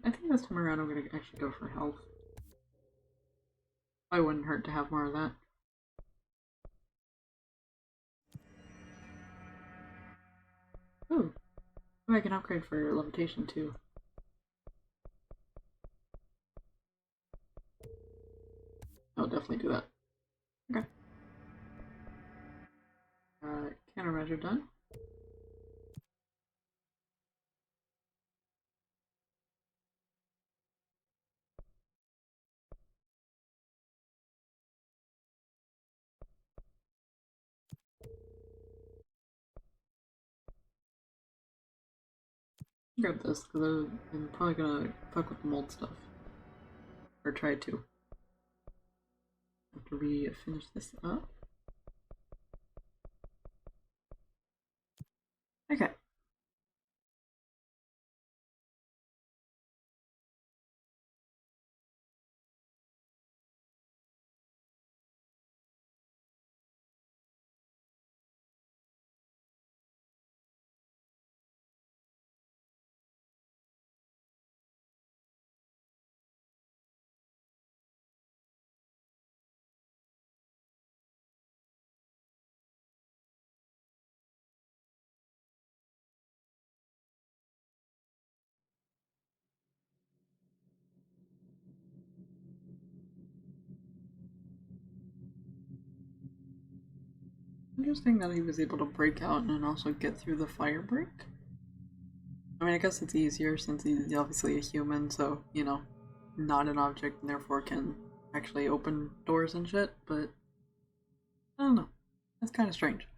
I think this time around I'm gonna actually go for health. Probably wouldn't hurt to have more of that. Ooh. I can upgrade for levitation too. I'll definitely do that. Okay. Countermeasure done. Grab this because I'm probably gonna fuck with the mold stuff. Or try to. After we finish this up. Okay. Interesting that he was able to break out and also get through the fire break. I mean, I guess it's easier since he's obviously a human, so, you know, not an object and therefore can actually open doors and shit, but I don't know. That's kind of strange.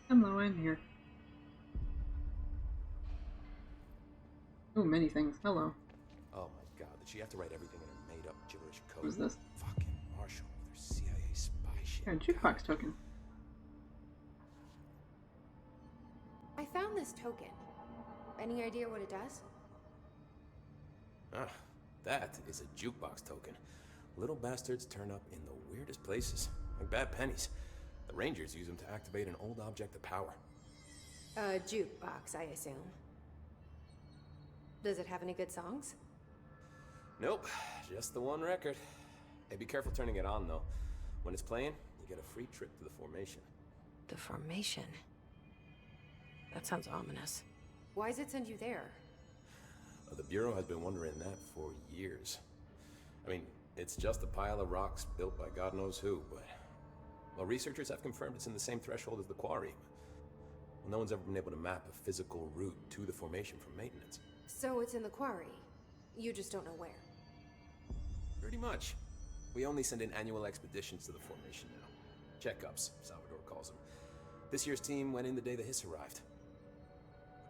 Hello, I'm here. Oh, many things. Hello. Oh my god, did she have to write everything in a made-up gibberish code? Who's this? Fucking Marshall with her CIA spy shit. Yeah, jukebox token. I found this token. Any idea what it does? Ah, that is a jukebox token. Little bastards turn up in the weirdest places, like bad pennies. The Rangers use them to activate an old object of power. A jukebox, I assume. Does it have any good songs? Nope, just the one record. Hey, be careful turning it on, though. When it's playing, you get a free trip to the formation. The formation? That sounds ominous. Why does it send you there? The Bureau has been wondering that for years. I mean, it's just a pile of rocks built by God knows who, but... Well, researchers have confirmed it's in the same threshold as the Quarry. Well, no one's ever been able to map a physical route to the formation for maintenance. So it's in the Quarry. You just don't know where. Pretty much. We only send in annual expeditions to the formation now. Checkups, Salvador calls them. This year's team went in the day the hiss arrived.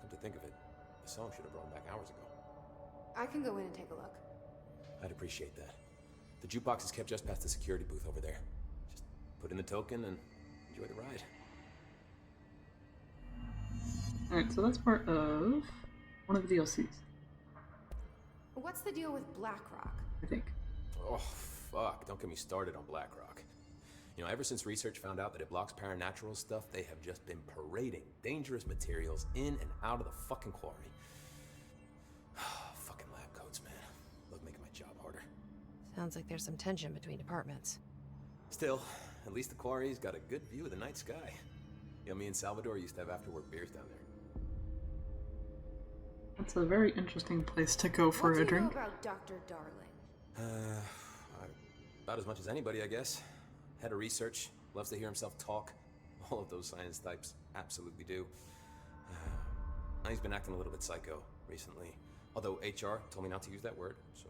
Come to think of it, the song should have brought them back hours ago. I can go in and take a look. I'd appreciate that. The jukebox is kept just past the security booth over there. Just put in the token and enjoy the ride. Alright, so that's part of one of the DLCs, What's the deal with Blackrock? I think. Oh, fuck. Don't get me started on BlackRock. You know, ever since research found out that it blocks paranatural stuff, they have just been parading dangerous materials in and out of the fucking Quarry. Fucking lab coats, man. Love making my job harder. Sounds like there's some tension between departments. Still, at least the Quarry's got a good view of the night sky. You know, me and Salvador used to have after-work beers down there. That's a very interesting place to go for What a do you know drink. about Dr. Darling? About as much as anybody, I guess. Head of research, loves to hear himself talk. All of those science types absolutely do. He's been acting a little bit psycho recently. Although HR told me not to use that word, so...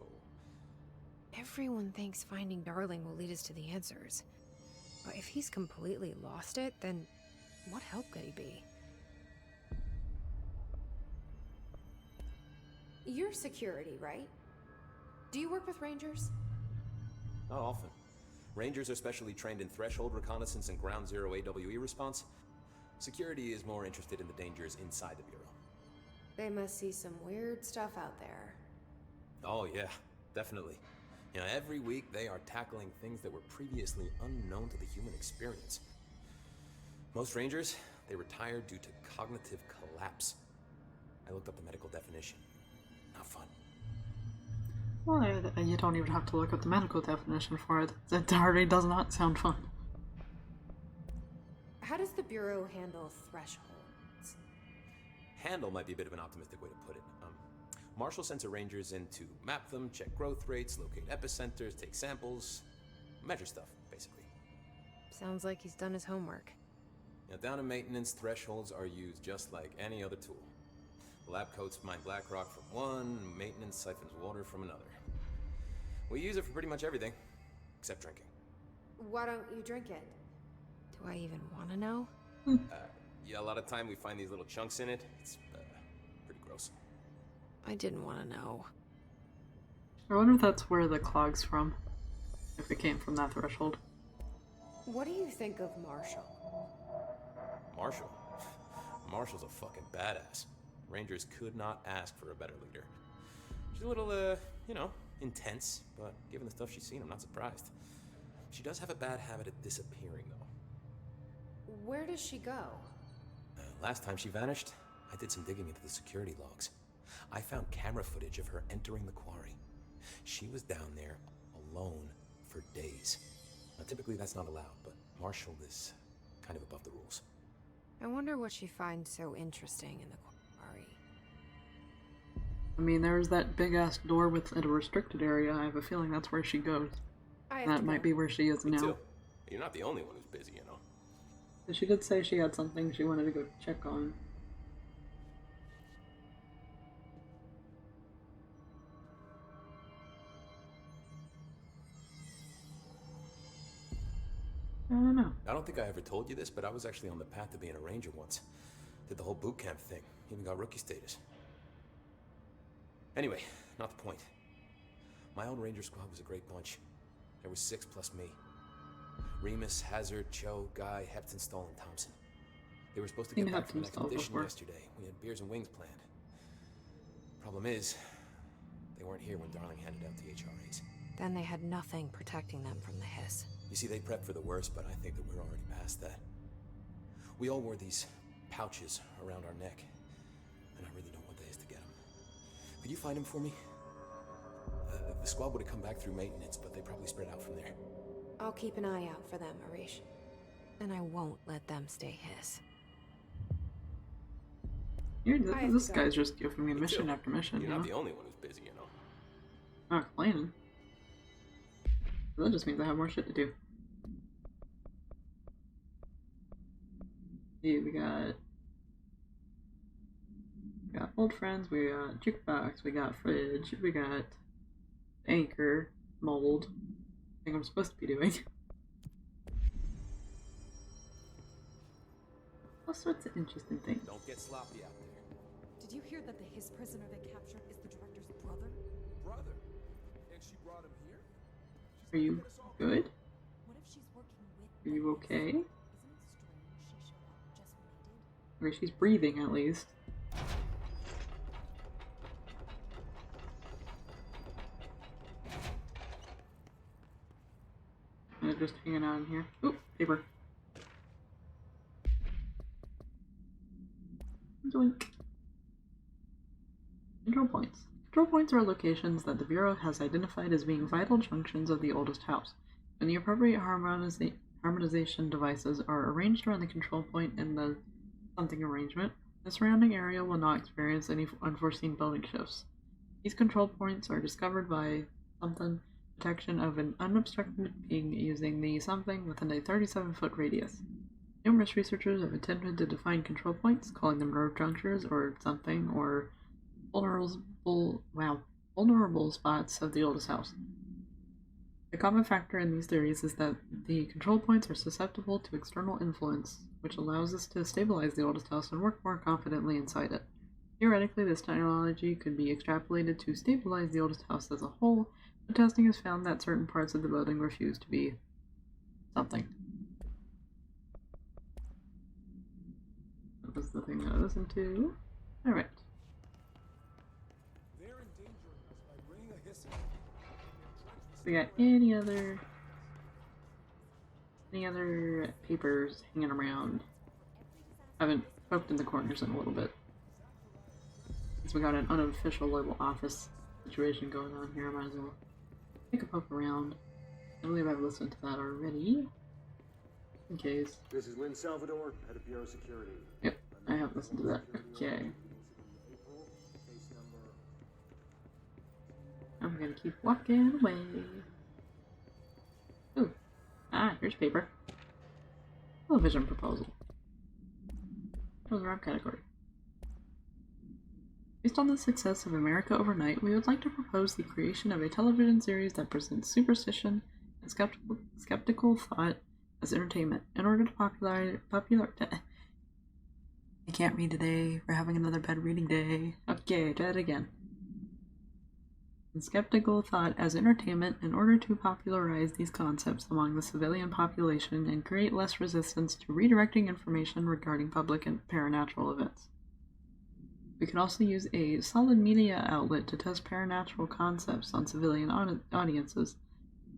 Everyone thinks finding Darling will lead us to the answers. But if he's completely lost it, then what help could he be? You're security, right? Do you work with Rangers? Not often. Rangers are specially trained in threshold reconnaissance and ground zero AWE response. Security is more interested in the dangers inside the Bureau. They must see some weird stuff out there. Oh yeah, definitely. You know, every week they are tackling things that were previously unknown to the human experience. Most Rangers, they retire due to cognitive collapse. I looked up the medical definition. Not fun. Well, you don't even have to look at the medical definition for it. It already does not sound fun. How does the Bureau handle thresholds? Handle might be a bit of an optimistic way to put it. Marshall sends her rangers in to map them, check growth rates, locate epicenters, take samples, measure stuff, basically. Sounds like he's done his homework. Now, down in maintenance, thresholds are used just like any other tool. The lab coats mine black rock from one, maintenance siphons water from another. We use it for pretty much everything, except drinking. Why don't you drink it? Do I even want to know? Yeah, a lot of time we find these little chunks in it. It's pretty gross. I didn't want to know. I wonder if that's where the clog's from. If it came from that threshold. What do you think of Marshall? Marshall? Marshall's a fucking badass. Rangers could not ask for a better leader. She's a little, you know, intense, but given the stuff she's seen, I'm not surprised. She does have a bad habit of disappearing, though. Where does she go? Last time she vanished, I did some digging into the security logs. I found camera footage of her entering the quarry. She was down there alone for days. Now, typically that's not allowed, but Marshall is kind of above the rules. I wonder what she finds so interesting in the quarry. I mean, there's that big-ass door with a restricted area. I have a feeling that's where she goes. That might be where she is Me now. too. You're not the only one who's busy, you know. But she did say she had something she wanted to go check on. I don't know. I don't think I ever told you this, but I was actually on the path to being a ranger once. Did the whole boot camp thing. Even got rookie status. Anyway, not the point. My own ranger squad was a great bunch. There was 6 plus me. Remus, Hazard, Cho, Guy, Hepton, Stoll, and Thompson. They were supposed to get back from an expedition yesterday. We had beers and wings planned. Problem is, they weren't here when Darling handed out the HRAs. Then they had nothing protecting them from the hiss. You see, they prepped for the worst, but I think that we're already past that. We all wore these pouches around our neck, and I really don't want the hiss to get them. Could you find them for me? The squad would have come back through maintenance, but they probably spread out from there. I'll keep an eye out for them, Arish. And I won't let them stay hiss. This guy's just giving me mission after mission. You're not the only one who's busy, you know. Not complaining. That just means I have more shit to do. See, we got old friends, we got jukebox, we got fridge, we got anchor, mold. I think I'm supposed to be doing. All sorts of interesting things. Don't get sloppy out there. Did you hear that the his prisoner they captured is the director's brother? Brother? And she brought him here? Are you good? What if she's working with Are you okay? Isn't it strange she showed up just when they did? Or she's breathing at least. They're just hanging out in here. Oop, paper. Doink. Control points. Control points are locations that the Bureau has identified as being vital junctions of the oldest house. When the appropriate harmonization devices are arranged around the control point in the something arrangement, the surrounding area will not experience any unforeseen building shifts. These control points are discovered by something detection of an unobstructed ping using the something within a 37-foot radius. Numerous researchers have attempted to define control points, calling them nerve junctures or something, or vulnerable spots of the oldest house. The common factor in these theories is that the control points are susceptible to external influence, which allows us to stabilize the oldest house and work more confidently inside it. Theoretically, this technology could be extrapolated to stabilize the oldest house as a whole, but testing has found that certain parts of the building refuse to be something. That was the thing that I listened to. Alright. They're endangering us by bringing a hiss. We got any other papers hanging around? I haven't poked in the corners in a little bit. Since we got an unofficial little office situation going on here, I might as well take a poke around. I believe I've listened to that already. In case. This is Lynn Salvador, head of Bureau Security. Yep, I have listened to that. Okay. We're gonna keep walking away. Ooh. Ah, here's paper. Television proposal. That was the wrong category. Based on the success of America Overnight, we would like to propose the creation of a television series that presents superstition and skeptical thought as entertainment in order to I can't read today. We're having another bad reading day. Okay, try it again. And skeptical thought as entertainment in order to popularize these concepts among the civilian population and create less resistance to redirecting information regarding public and paranatural events. We can also use a solid media outlet to test paranatural concepts on civilian audiences,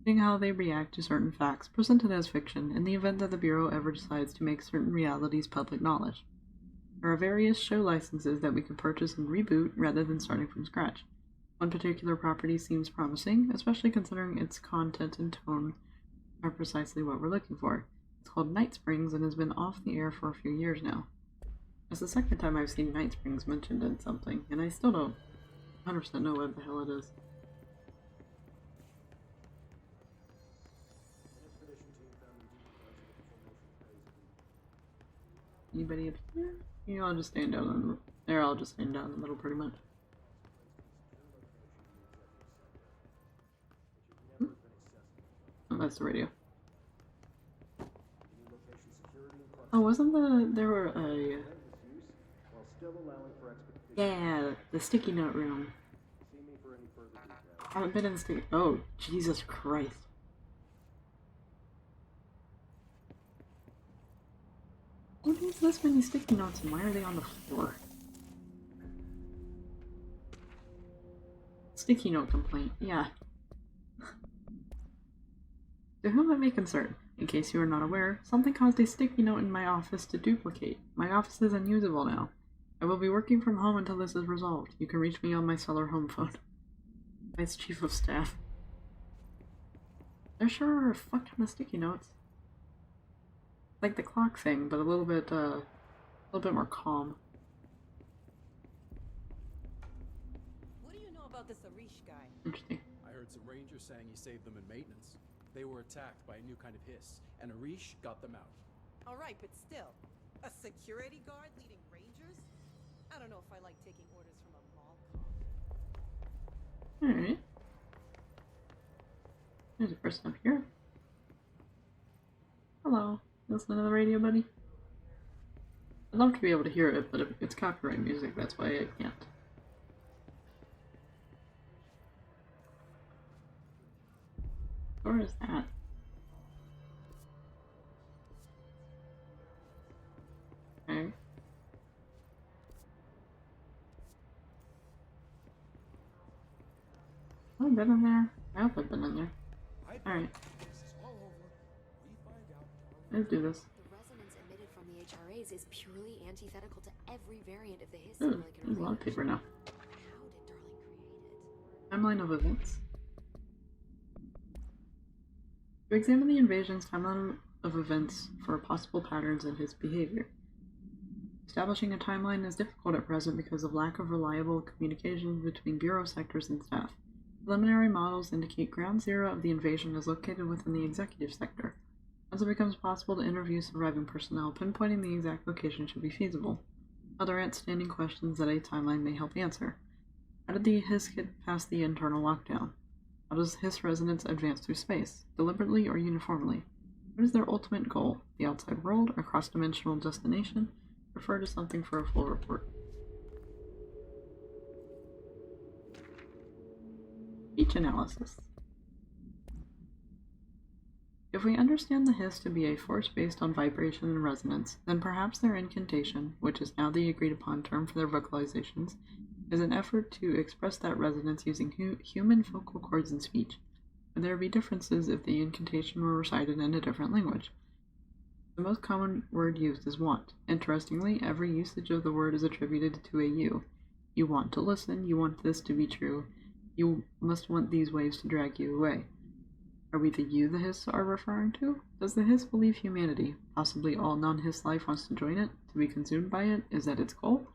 seeing how they react to certain facts presented as fiction in the event that the Bureau ever decides to make certain realities public knowledge. There are various show licenses that we can purchase and reboot rather than starting from scratch. One particular property seems promising, especially considering its content and tone are precisely what we're looking for. It's called Night Springs and has been off the air for a few years now. It's the second time I've seen Night Springs mentioned in something, and I still don't 100% know what the hell it is. Anybody up here? You all just stand down in the middle. They're all just stand down in the middle pretty much. Oh, that's the radio. Oh, wasn't there were a... Yeah, the sticky note room. I haven't been in the sticky... Oh, Jesus Christ. Who needs this many sticky notes and why are they on the floor? Sticky note complaint, yeah. To whom it may concern, in case you are not aware, something caused a sticky note in my office to duplicate. My office is unusable now. I will be working from home until this is resolved. You can reach me on my cellar home phone. Vice Chief of Staff. There sure are a fuck ton of sticky notes. Like the clock thing, but a little bit more calm. What do you know about this Arish guy? Interesting. I heard some rangers saying he saved them in maintenance. They were attacked by a new kind of hiss, and Arish got them out. Alright, but still. A security guard leading rangers? I don't know if I like taking orders from a mall cop. Alright. There's a person up here. Hello. Listen to the radio, buddy? I'd love to be able to hear it, but if it's copyright music, that's why I can't. Where is that? Okay. Have I been in there? I hope I've been in there. Alright. Let's do this. The resonance emitted from the HRAs is purely antithetical to every variant of the hiss. Ooh, there's a lot of paper now. How did Darling create it? Timeline of events. To examine the invasion's timeline of events for possible patterns in his behavior. Establishing a timeline is difficult at present because of lack of reliable communications between Bureau sectors and staff. Preliminary models indicate ground zero of the invasion is located within the executive sector. Once it becomes possible to interview surviving personnel, pinpointing the exact location should be feasible. Other outstanding questions that a timeline may help answer. How did the hiss get past the internal lockdown? How does hiss resonance advance through space, deliberately or uniformly? What is their ultimate goal? The outside world, a cross-dimensional destination? Refer to something for a full report. Speech analysis. If we understand the hiss to be a force based on vibration and resonance, then perhaps their incantation, which is now the agreed upon term for their vocalizations, is an effort to express that resonance using human vocal cords and speech. Would there be differences if the incantation were recited in a different language? The most common word used is want. Interestingly, every usage of the word is attributed to a you. You want to listen, you want this to be true, you must want these waves to drag you away. Are we the you the hiss are referring to? Does the hiss believe humanity, possibly all non-hiss life wants to join it, to be consumed by it? Is that its goal?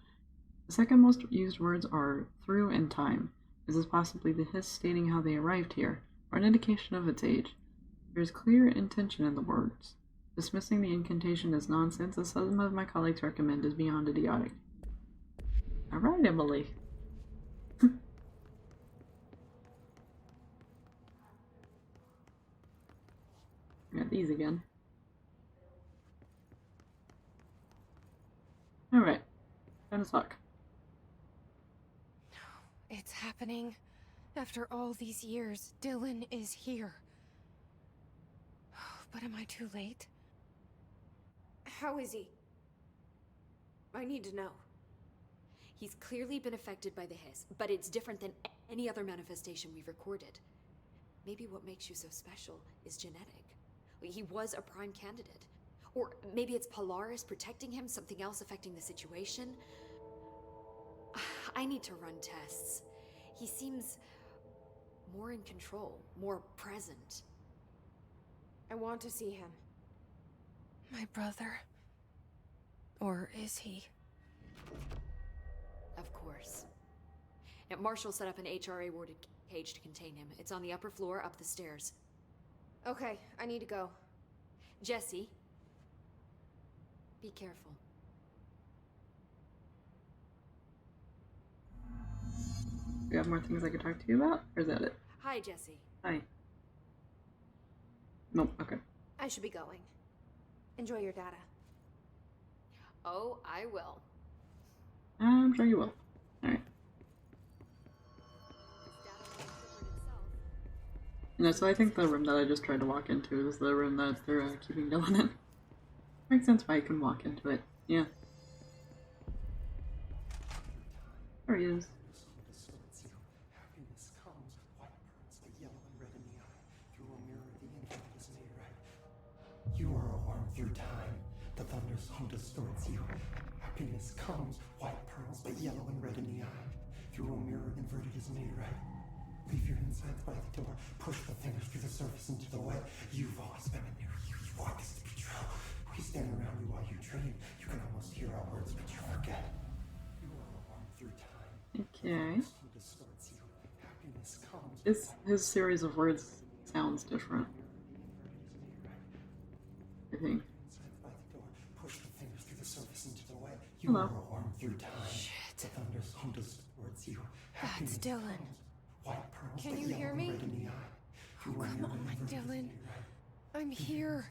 The second most used words are through and time. Is this possibly the hiss stating how they arrived here, or an indication of its age? There is clear intention in the words. Dismissing the incantation as nonsense, as some of my colleagues recommend, is beyond idiotic. Alright, Emily. Got these again. Alright. Time to talk. It's happening. After all these years, Dylan is here. But am I too late? How is he? I need to know. He's clearly been affected by the hiss, but it's different than any other manifestation we've recorded. Maybe what makes you so special is genetic. He was a prime candidate. Or maybe it's Polaris protecting him, something else affecting the situation. I need to run tests. He seems more in control, more present. I want to see him. My brother. Or is he? Of course. Now, Marshall set up an HRA-warded cage to contain him. It's on the upper floor, up the stairs. Okay, I need to go. Jesse, be careful. You have more things I could talk to you about? Or is that it? Hi, Jesse. Hi. Nope, okay. I should be going. Enjoy your data. Oh, I will. I'm sure you will. Alright. No, so I think the room that I just tried to walk into is the room that they're keeping Dylan in. Makes sense why you can walk into it. Yeah. There he is. You are a worm through time. The thunderstorm distorts you. Happiness comes, white pearls, but yellow and red in the eye. Through a mirror inverted is made right. Leave your insides by the door. Push the fingers through the surface into the wet. You've always been a near you. You want this to be true. We stand around you while you dream. You can almost hear our words, but you forget. You are a worm through time. Okay. Distorts you. Happiness comes. His series of words sounds different. I think. Push the fingers through the surface into the wet. You Hello. are a worm through time. Shit. The thunderstorm distorts you. That's Dylan. White pearls, Can but you yellow hear and me? red in the eye. Oh, come on, Dylan. I'm here.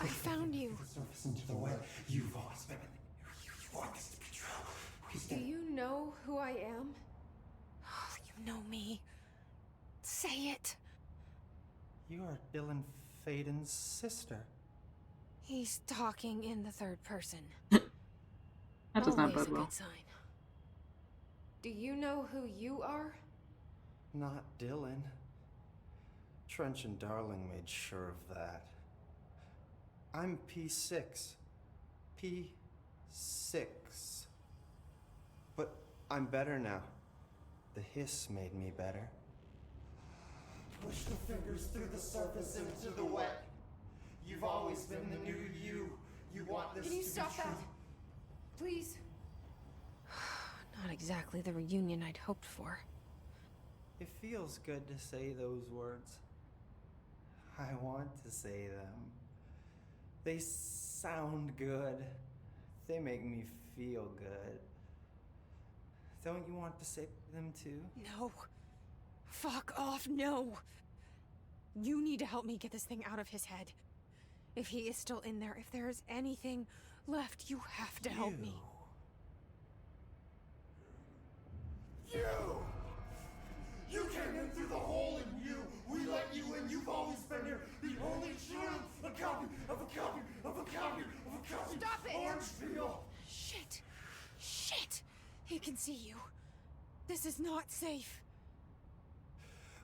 I found you. Surface into the wet. You've always been in the near you. You want this to be true. We Do stand. you know who I am? Oh, you know me. Say it. You are Dylan Faden's sister. He's talking in the third person. That does not Always bode a well. good sign. Do you know who you are? Not Dylan. Trench and Darling made sure of that. I'm P6. P6. But I'm better now. The hiss made me better. Push the fingers through the surface into the wet. You've always been the new you. You want this Can you to stop be true. that? Please? Not exactly the reunion I'd hoped for. It feels good to say those words. I want to say them. They sound good. They make me feel good. Don't you want to say them too? No. Fuck off, no. You need to help me get this thing out of his head. If he is still in there, if there is anything left, you have to help me. You came in through the hole in you. We let you in. You've always been here. The only true. A copy of a copy of a copy of a copy. Stop it! Orange peel. Shit. Shit. He can see you. This is not safe.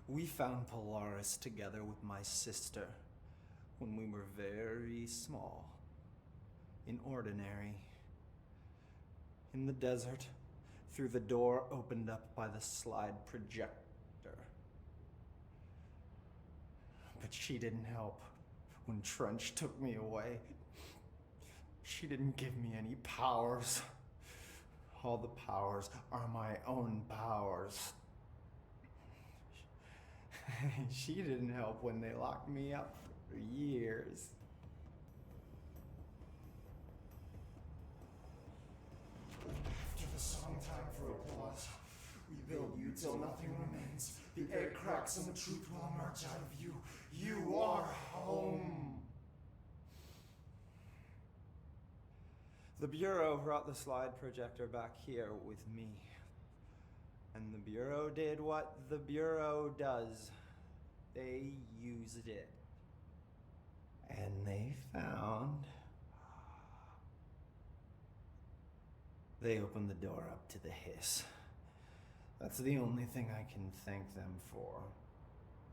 We found Polaris together with my sister when we were very small. In Ordinary. In the desert. Through the door opened up by the slide projector. But she didn't help when Trench took me away. She didn't give me any powers. All the powers are my own powers. She didn't help when they locked me up for years. After the song time for applause, we build you till nothing remains. The egg cracks and the truth will emerge out of you. You are home. The Bureau brought the slide projector back here with me. And the Bureau did what the Bureau does. They used it. And they found... They opened the door up to the hiss. That's the only thing I can thank them for.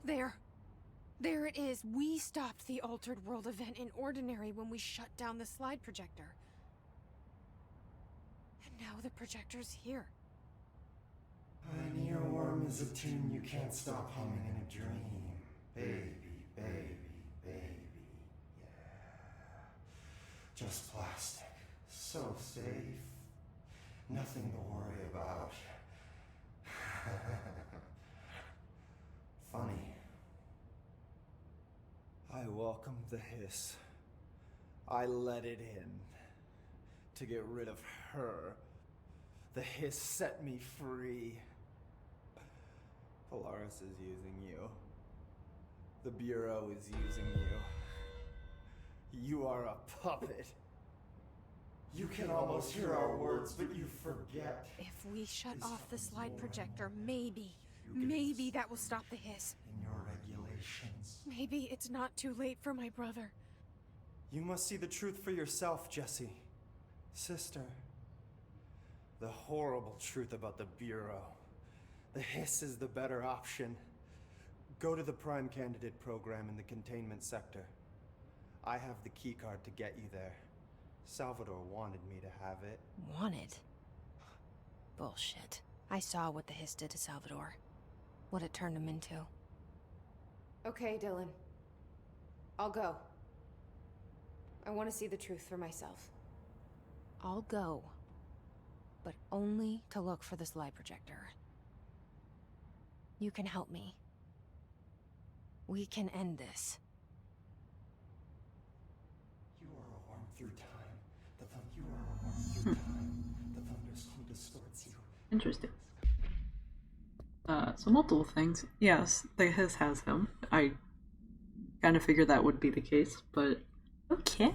There. There it is. We stopped the Altered World event in Ordinary when we shut down the slide projector. And now the projector's here. An earworm is a tune you can't stop humming in a dream. Baby, baby, baby, yeah. Just plastic. So safe. Nothing to worry about. Funny. I welcomed the hiss. I let it in. To get rid of her. The hiss set me free. Polaris is using you. The Bureau is using you. You are a puppet. You can almost hear our words, but you forget. If we shut off the slide projector, maybe that will stop the hiss. In your regulations. Maybe it's not too late for my brother. You must see the truth for yourself, Jesse. Sister. The horrible truth about the Bureau. The hiss is the better option. Go to the Prime Candidate program in the containment sector. I have the keycard to get you there. Salvador wanted me to have it. Wanted? Bullshit. I saw what the hiss did to Salvador. What it turned him into. Okay, Dylan. I'll go. I want to see the truth for myself. I'll go. But only to look for the slide projector. You can help me. We can end this. You are a worm through time. You are a worm through time. The thunderstorm distorts you. Interesting. So multiple things. Yes, the hiss has him. I kind of figured that would be the case, but okay.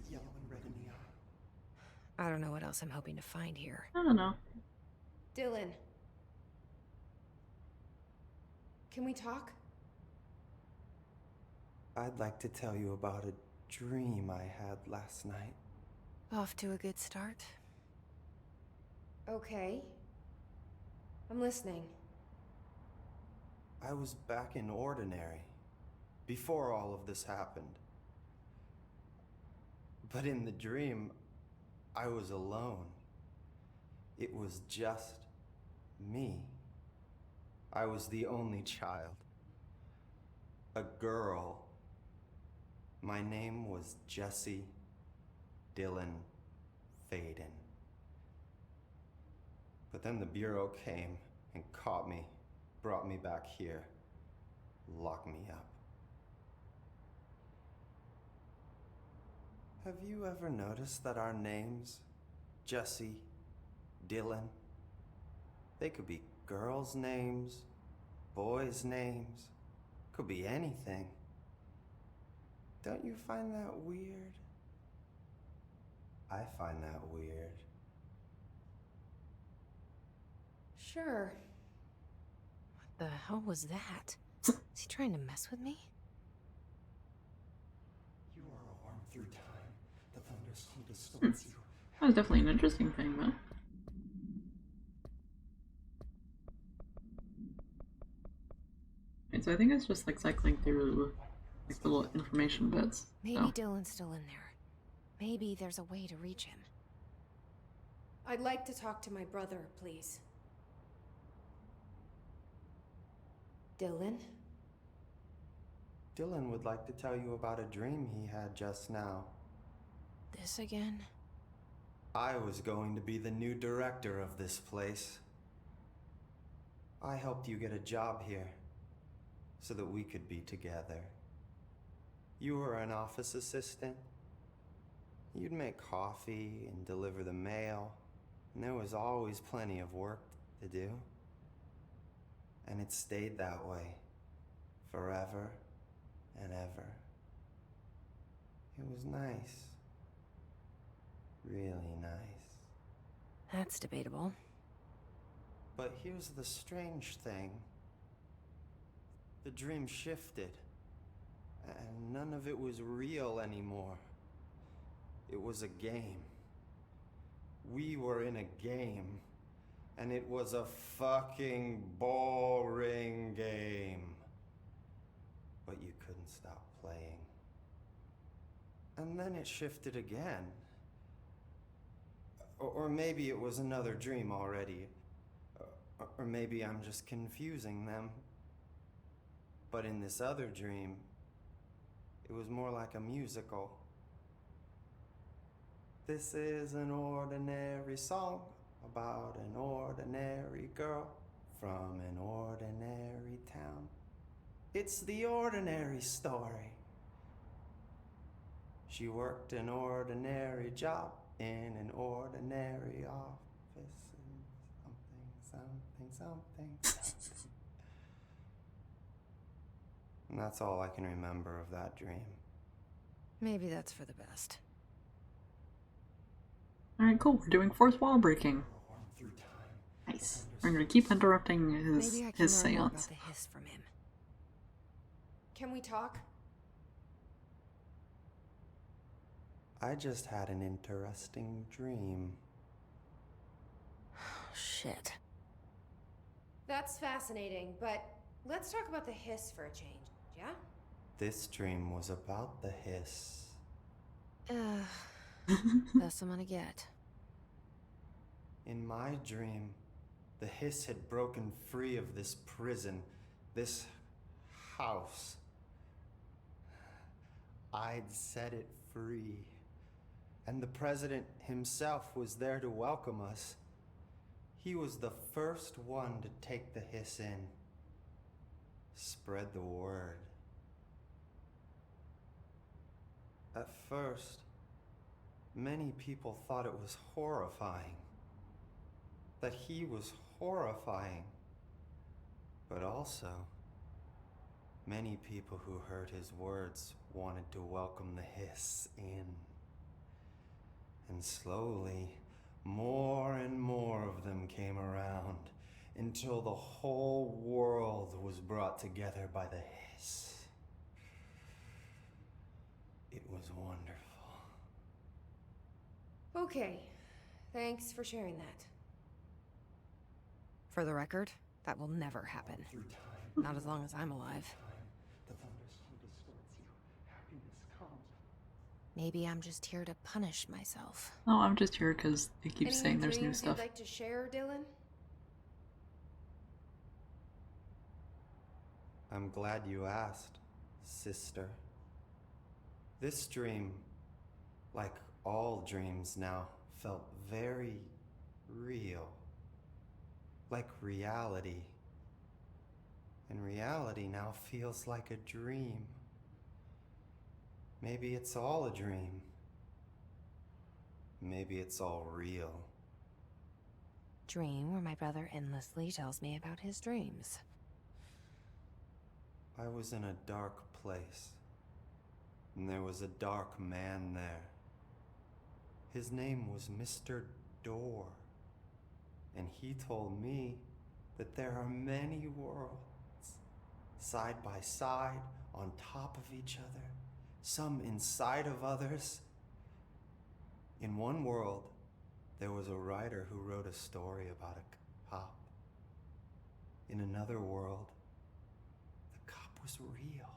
Yellow and red in the eye. I don't know what else I'm hoping to find here. I don't know. Dylan. Can we talk? I'd like to tell you about a dream I had last night. Off to a good start. Okay. I'm listening. I was back in Ordinary, before all of this happened. But in the dream, I was alone. It was just me. I was the only child. A girl. My name was Jesse Dylan Faden. But then the Bureau came and caught me, brought me back here, locked me up. Have you ever noticed that our names, Jesse, Dylan, they could be girls' names, boys' names, could be anything. Don't you find that weird? I find that weird. Sure. What the hell was that? Is he trying to mess with me? You are a worm through time. The thunderstorm distorts you. That was definitely an interesting thing, though. So I think it's just like cycling through like the little information bits. Maybe So. Dylan's still in there. Maybe there's a way to reach him. I'd like to talk to my brother, please. Dylan? Dylan would like to tell you about a dream he had just now. This again? I was going to be the new director of this place. I helped you get a job here so that we could be together. You were an office assistant. You'd make coffee and deliver the mail, and there was always plenty of work to do. And it stayed that way forever and ever. It was nice. Really nice. That's debatable. But here's the strange thing. The dream shifted, and none of it was real anymore. It was a game. We were in a game, and it was a fucking boring game. But you couldn't stop playing. And then it shifted again. Or maybe it was another dream already. Or maybe I'm just confusing them. But in this other dream, it was more like a musical. This is an ordinary song about an ordinary girl from an ordinary town. It's the ordinary story. She worked an ordinary job in an ordinary office and something. And that's all I can remember of that dream. Maybe that's for the best. Alright, cool. We're doing fourth wall breaking. Nice. We're gonna keep interrupting his Maybe I can learn more about seance. the hiss from him. Can we talk? I just had an interesting dream. Shit. That's fascinating, but let's talk about the hiss for a change, yeah? This dream was about the hiss. Best I'm gonna get. In my dream, the hiss had broken free of this prison, this house. I'd set it free. And the president himself was there to welcome us. He was the first one to take the hiss in. Spread the word. At first, many people thought it was horrifying. That he was horrifying. But also, many people who heard his words wanted to welcome the hiss in. And slowly, more and more of them came around until the whole world was brought together by the hiss. It was wonderful. Okay, thanks for sharing that. For the record, that will never happen. Not as long as I'm alive. The thunderstorm distorts you. Happiness comes. Maybe I'm just here to punish myself. No, I'm just here because they keep saying there's new dreams stuff. you'd like to share, Dylan? I'm glad you asked, sister. This dream, like all dreams now, felt very real. Like reality. And reality now feels like a dream. Maybe it's all a dream. Maybe it's all real. Dream where my brother endlessly tells me about his dreams. I was in a dark place, and there was a dark man there. His name was Mr. Door, and he told me that there are many worlds, side by side, on top of each other, some inside of others. In one world, there was a writer who wrote a story about a cop. In another world, the cop was real.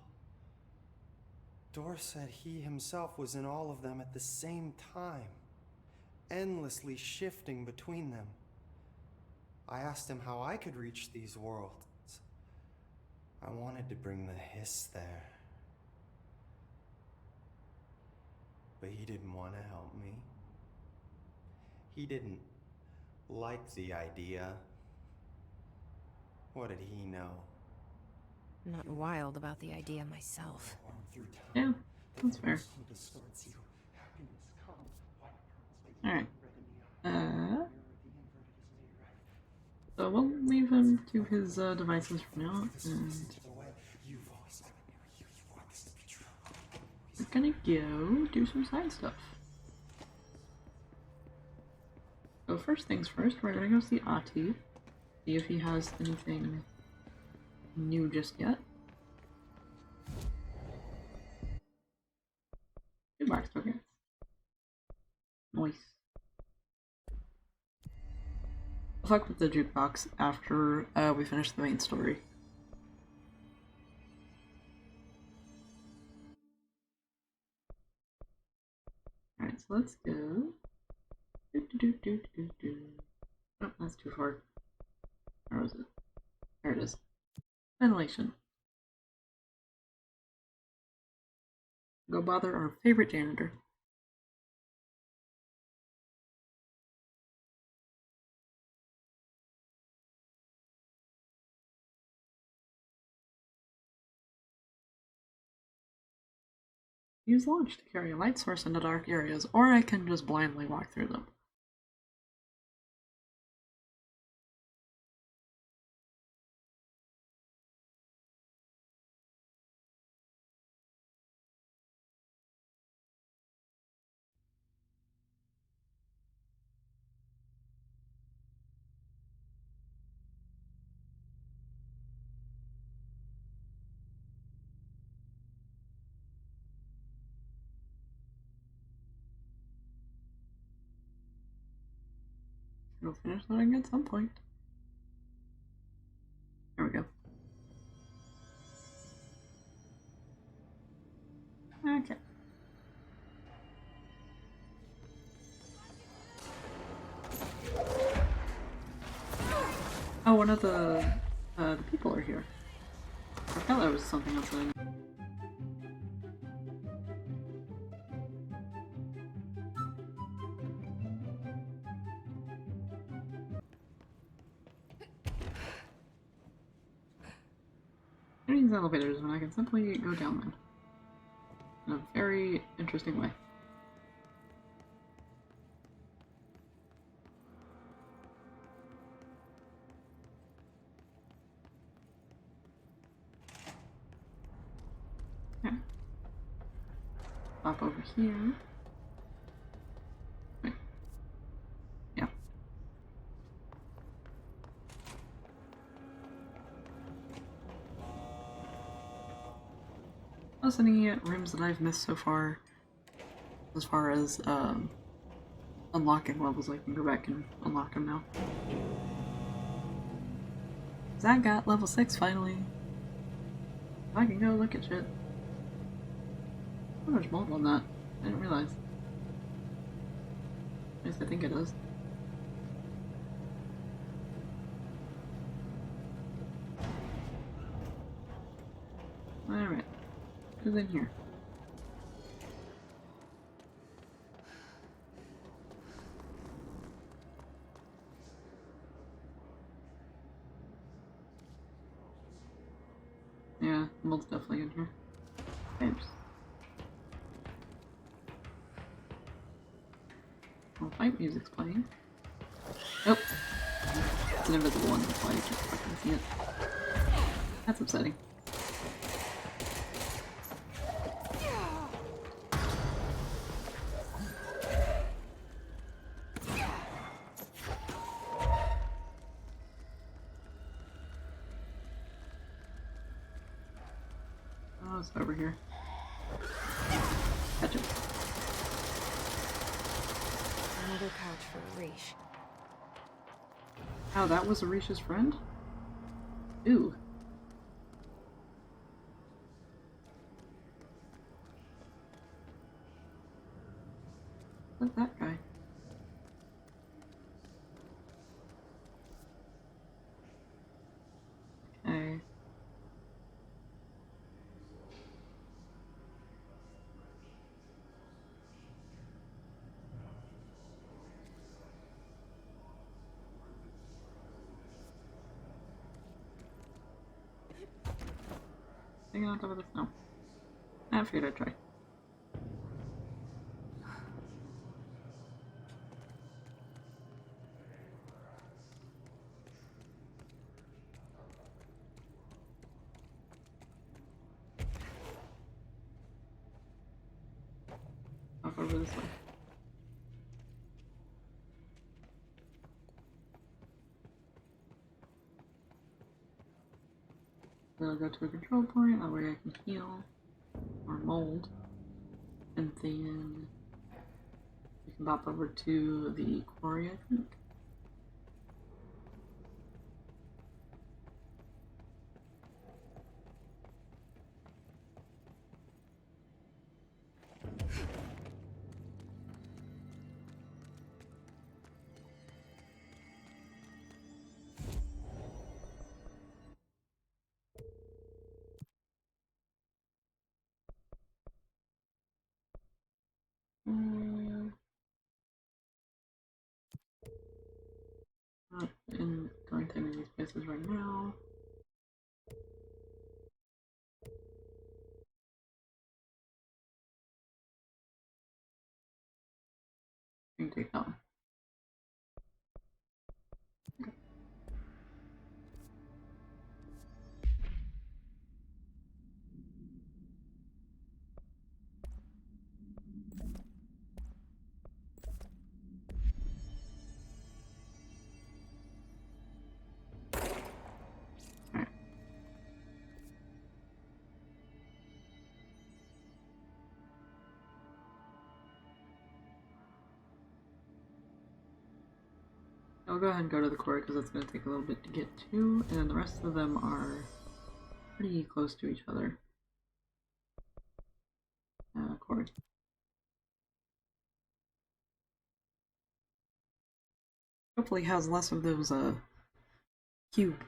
Door said he himself was in all of them at the same time, endlessly shifting between them. I asked him how I could reach these worlds. I wanted to bring the hiss there. But he didn't want to help me. He didn't like the idea. What did he know? I'm not wild about the idea myself. Yeah, that's fair. Alright. So we'll leave him to his devices for now, and we're gonna go do some side stuff. So first things first, we're gonna go see Ati, see if he has anything new just yet. Jukebox tokens. Nice. I'll fuck with the jukebox after we finish the main story. Alright, so let's go. Oh, that's too far. Where was it? There it is. Ventilation. Go bother our favorite janitor. Use launch to carry a light source into dark areas, or I can just blindly walk through them. It'll finish loading at some point. There we go. Okay. Oh, one of the people are here. I thought there was something else in. These elevators when I can simply go down them in a very interesting way. Okay. Pop over here. Wait. Yeah. Plus any rooms that I've missed so far, as far as unlocking levels, I can go back and unlock them now. Cause I got level 6 finally. I can go look at shit. Oh, there's mold on that. I didn't realize. At least I think it is. Alright. Who's in here? Yeah, mold's definitely in here. Oops. Well, fight music's playing. Nope. It's an invisible one, that's why you can't fucking see it. That's upsetting. Oh, it's over here. Gotcha. Another couch for Arish. Oh, that was Arish's friend? Ooh. What's that guy? Okay. Hanging on top of the snow. I figured I'd try. Off over this way. Then I'll go to a control point, that way I can heal or mold, and then we can pop over to the quarry, I think. Not in going to any of these places right now. I can take that one. I'll go ahead and go to the quarry because it's going to take a little bit to get to, and then the rest of them are pretty close to each other. Quarry. Hopefully has less of those, cube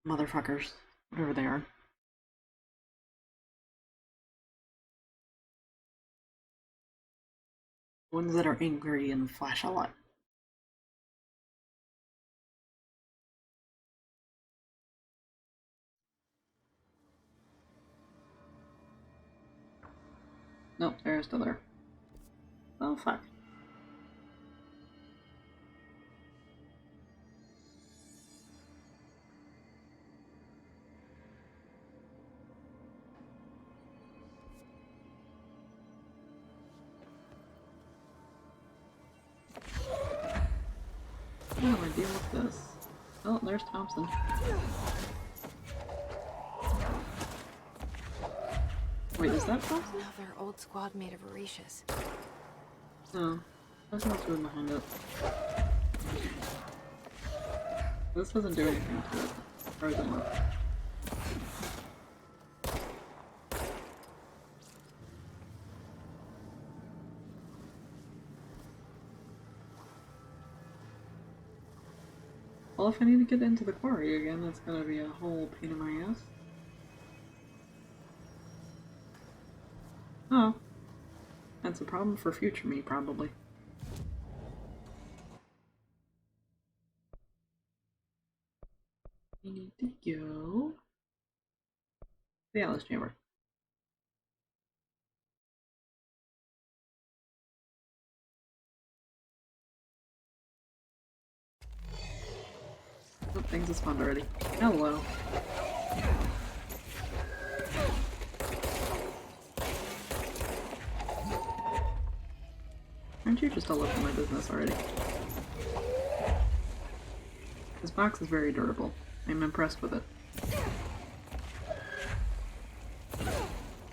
motherfuckers, whatever they are. Ones that are angry and flash a lot. Nope, they're still there. Oh, fuck. I don't know, deal with this. Oh, there's Thompson. Wait, is that Thompson? Another old squad mate of Orishas. No, there's no food behind it. This doesn't do anything to it, as far as I know. Well, if I need to get into the quarry again, that's gonna be a whole pain in my ass. Oh. That's a problem for future me, probably. We need to go... the Alice Chamber. Oh, things have spawned already. Hello. Aren't you just all up in my business already? This box is very durable. I'm impressed with it.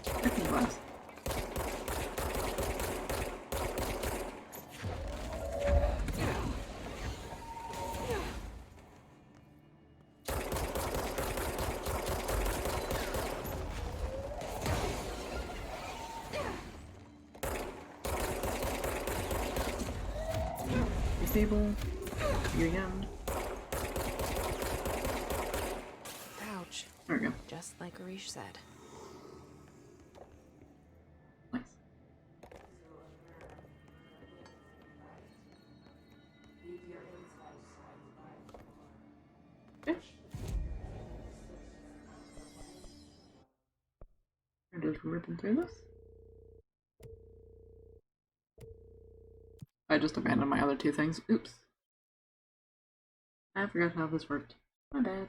Second glass. Disable. Again. Ouch. There we go. Just like Arish said. Nice. Okay. just ripping through this. I just abandoned my other two things. Oops. I forgot how this worked. My bad.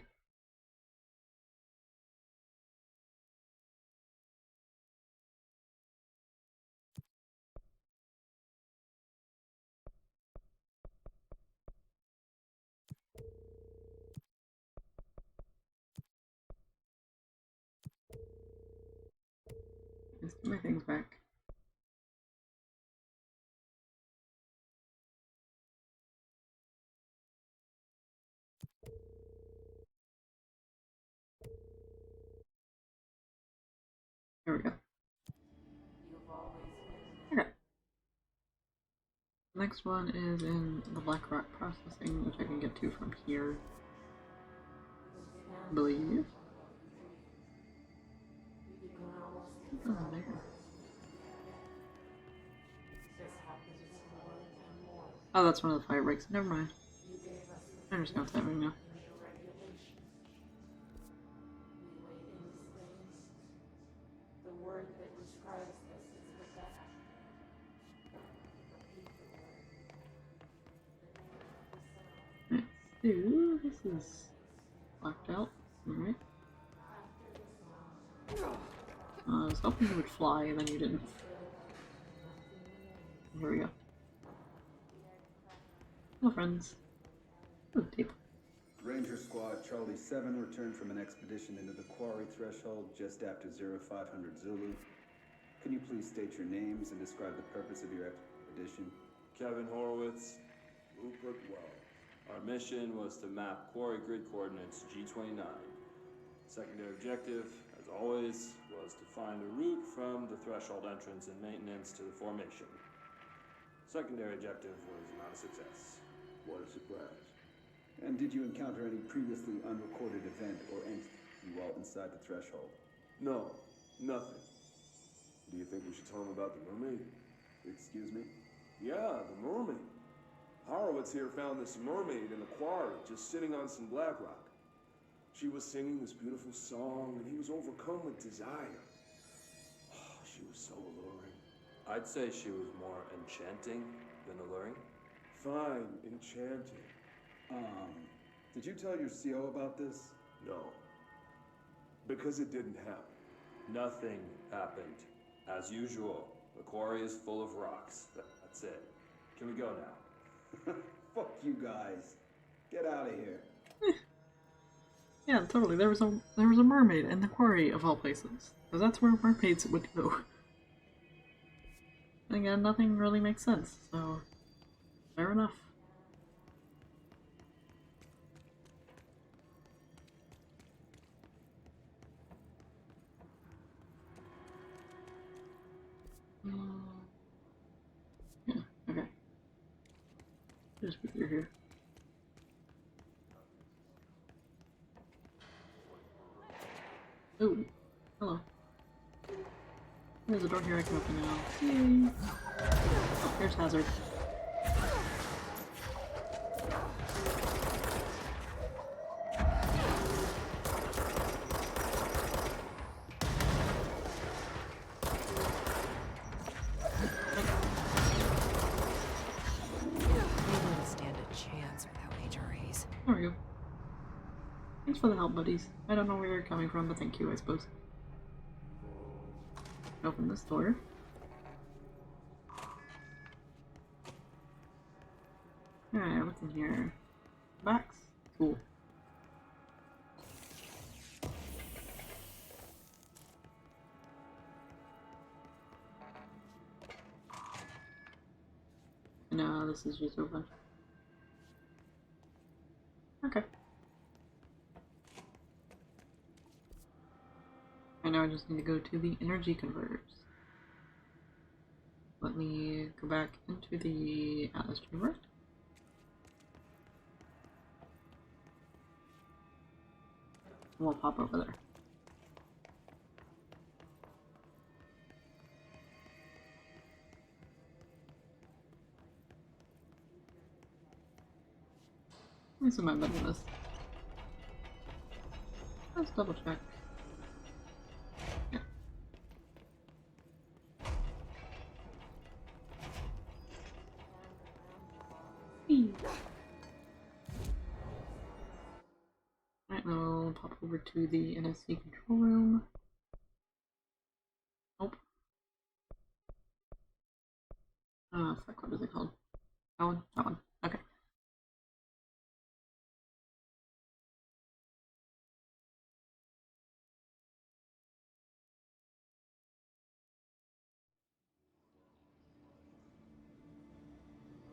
Let's get my things back. There we go. Okay. Next one is in the black rock processing, which I can get to from here. I believe. Oh, there. Oh, that's one of the fire breaks. Never mind. I understand what's happening now. Ooh, this is blacked out. Alright. I was hoping you would fly, and then you didn't. Here we go. Hello, friends. Oh, tape. Ranger Squad Charlie 7 returned from an expedition into the Quarry threshold just after 0500 Zulu. Can you please state your names and describe the purpose of your expedition? Kevin Horowitz, Rupert Well. Our mission was to map Quarry grid coordinates G29. Secondary objective, as always, was to find a route from the threshold entrance and maintenance to the formation. Secondary objective was not a success. What a surprise. And did you encounter any previously unrecorded event or entity while inside the threshold? No, nothing. Do you think we should tell him about the mermaid? Excuse me? Yeah, the mermaid. Horowitz here found this mermaid in the quarry, just sitting on some black rock. She was singing this beautiful song, and he was overcome with desire. Oh, she was so alluring. I'd say she was more enchanting than alluring. Fine, enchanting. Did you tell your CO about this? No. Because it didn't happen. Nothing happened. As usual, the quarry is full of rocks. That's it. Can we go now? Fuck you guys. Get out of here. Yeah, totally. There was a mermaid in the quarry of all places. Because that's where mermaids would go. Again, nothing really makes sense, so fair enough. Yeah, okay. Just be through here. Ooh, hello. There's a door here I can open now. Yay! Oh, here's Hazard. There we go. Thanks for the help, buddies. I don't know where you're coming from, but thank you, I suppose. Open this door. Alright, what's in here? Box? Cool. No, this is just open. Okay. I know I just need to go to the energy converters. Let me go back into the Atlas chamber. We'll pop over there. Let me see my button list. Let's double check. Yeah. will and pop over to the NSC control room. Nope. Fuck, what is it called? That one? That one. Okay.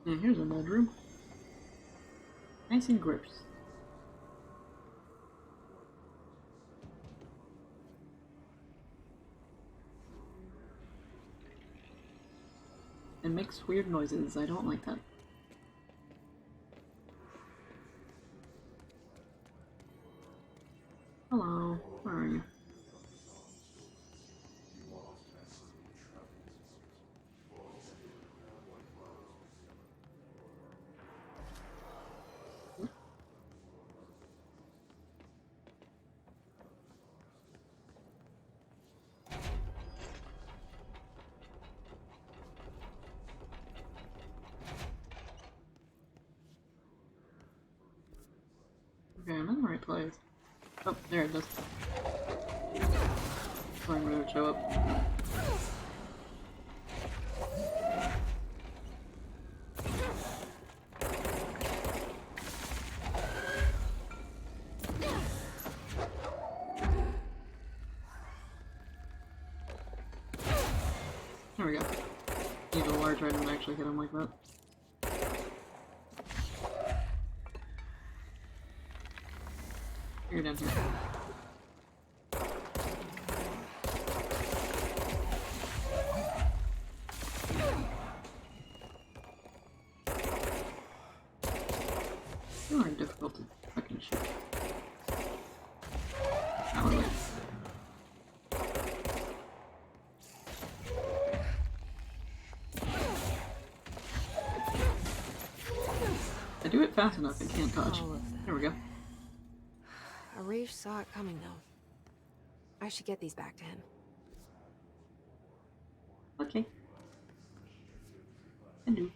And here's our bedroom. Nice and gross. It makes weird noises. I don't like that. Hello, where are you? Okay, I'm in the right place. Oh, there it is. I'm gonna show up. There we go. Need a large item to actually hit him like that. You're down here. You are difficult to fucking shoot. That one works. I do it fast enough, I can't touch. There we go. Arish saw it coming, though. I should get these back to him. Okay. I do.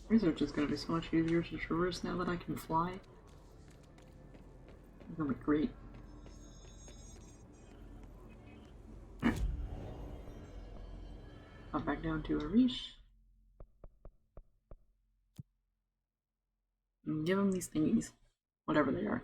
Research is going to be so much easier to traverse now that I can fly. It's going to be great. Hop back down to Arish. And give him these thingies. Whatever they are.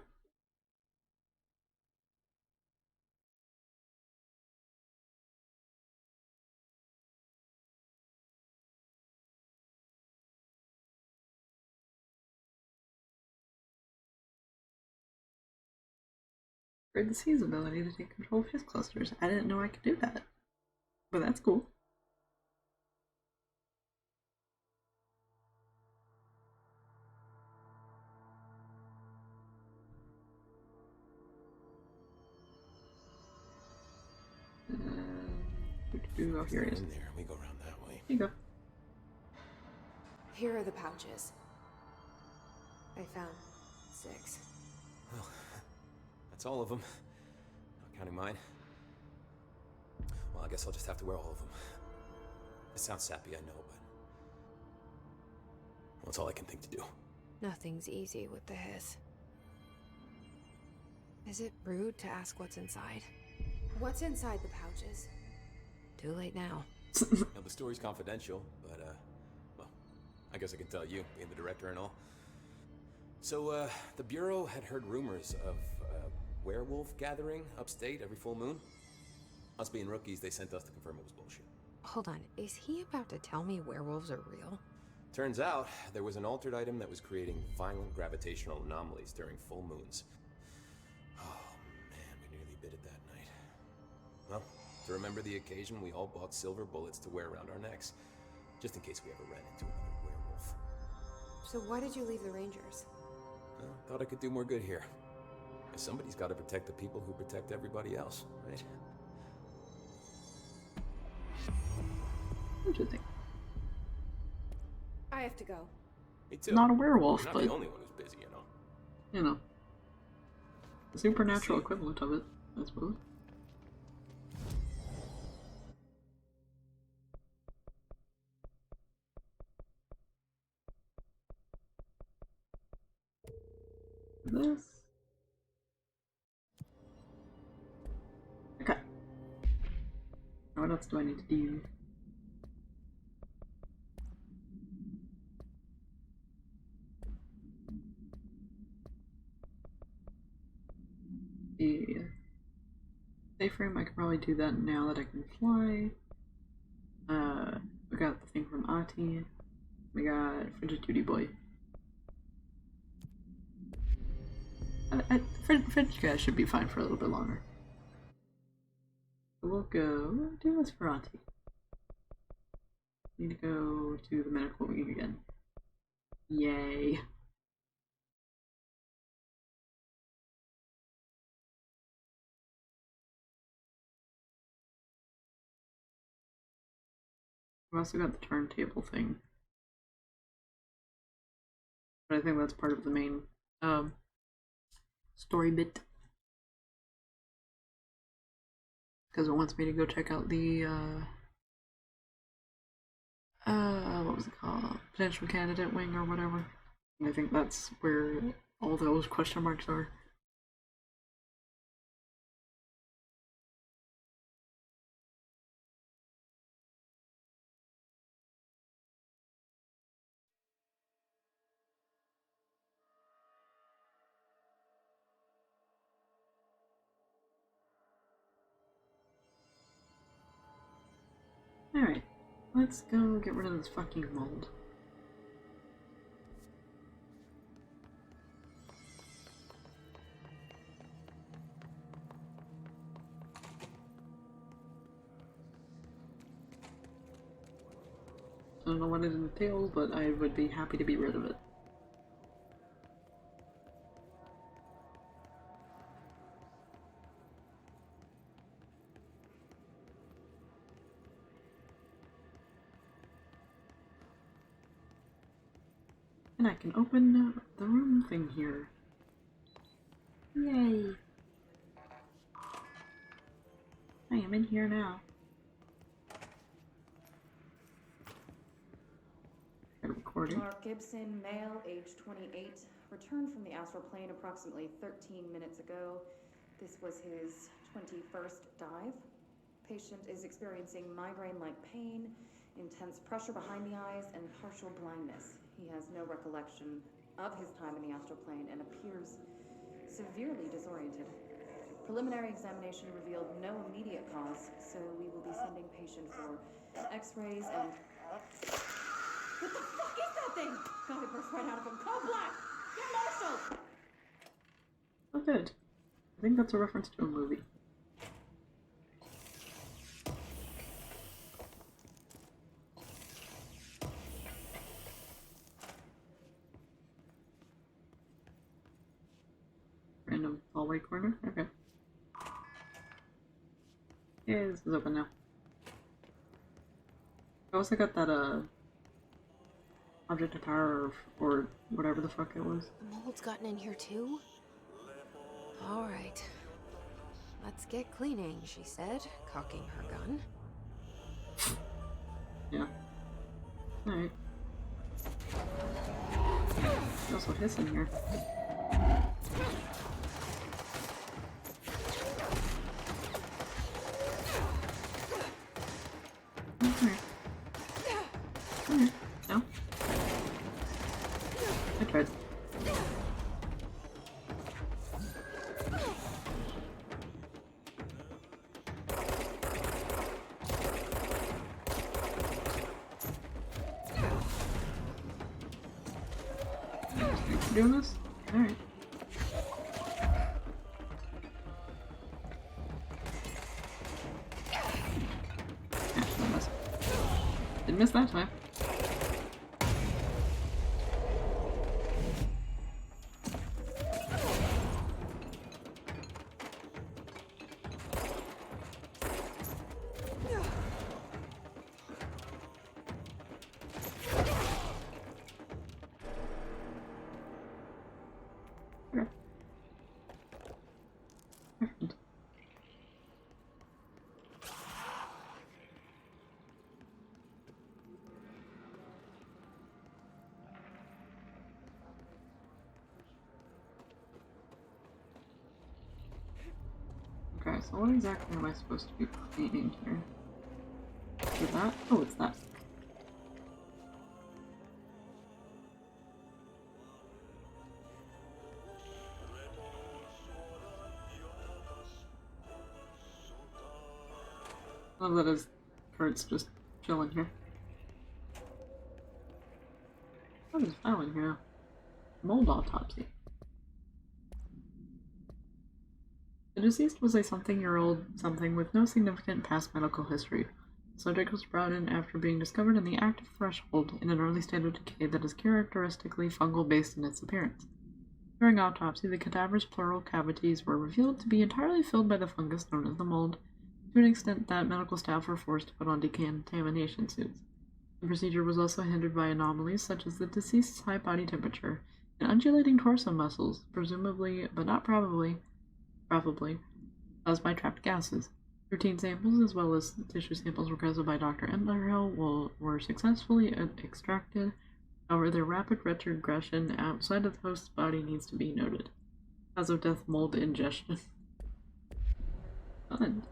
The Sea's ability to take control of his clusters. I didn't know I could do that. But that's cool. Oh, here he is. In there, we go around that way. Here you go. Here are the pouches. I found 6. Well, that's all of them. Not counting mine. Well, I guess I'll just have to wear all of them. It sounds sappy, I know, but... well, that's all I can think to do. Nothing's easy with the hiss. Is it rude to ask what's inside? What's inside the pouches? Too late now. Now, the story's confidential, but, well, I guess I can tell you, being the director and all. So, the Bureau had heard rumors of a werewolf gathering upstate every full moon. Us being rookies, they sent us to confirm it was bullshit. Hold on, is he about to tell me werewolves are real? Turns out, there was an altered item that was creating violent gravitational anomalies during full moons. Oh, man, we nearly bit it that night. Well, to remember the occasion, we all bought silver bullets to wear around our necks, just in case we ever ran into another werewolf. So why did you leave the Rangers? Well, thought I could do more good here. Somebody's got to protect the people who protect everybody else, right? Interesting. I have to go. Me too. Not a werewolf, You're not but the only one who's busy, you know. You know. The supernatural equivalent of it, I suppose. This. Okay. Now what else do I need to do? The safe room, I could probably do that now that I can fly. We got the thing from Ati. We got Frigid Duty Boy. Frigid guy should be fine for a little bit longer. We'll go do this for Ati. Need to go to the medical wing again. Yay. We've also got the turntable thing. But I think that's part of the main story bit. Because it wants me to go check out the what was it called? Potential candidate wing or whatever. And I think that's where all those question marks are. Alright, let's go get rid of this fucking mold. I don't know what it entails, but I would be happy to be rid of it. And I can open the room thing here. Yay! I am in here now. Recording. Mark Gibson, male, age 28, returned from the astral plane approximately 13 minutes ago. This was his 21st dive. Patient is experiencing migraine-like pain, intense pressure behind the eyes, and partial blindness. He has no recollection of his time in the astral plane and appears severely disoriented. Preliminary examination revealed no immediate cause, so we will be sending patient for x-rays and... What the fuck is that thing? God, it burst right out of him. Code black! Get Marshall! Oh, good. I think that's a reference to a movie. Random hallway corner? Okay. Yeah, this is open now. I also got that, object of power or whatever the fuck it was. The mold's gotten in here too? Alright. Let's get cleaning, she said, cocking her gun. Yeah. Alright. There's also hiss in here. Okay. Okay. No? I tried. Doing this? Alright. Didn't miss that time. Okay, so what exactly am I supposed to be cleaning here? Is that? Oh, it's that. Love that his Kurt's just chilling here. What is filing here? Mold autopsy. The deceased was a something-year-old something with no significant past medical history. The subject was brought in after being discovered in the active threshold in an early state of decay that is characteristically fungal-based in its appearance. During autopsy, the cadaver's pleural cavities were revealed to be entirely filled by the fungus known as the mold, to an extent that medical staff were forced to put on decontamination suits. The procedure was also hindered by anomalies such as the deceased's high body temperature and undulating torso muscles, presumably, but not probably, caused by trapped gases. Routine samples as well as tissue samples requested by Dr. Entlerhill were successfully extracted. However, their rapid retrogression outside of the host's body needs to be noted. Cause of death, mold ingestion. Fun.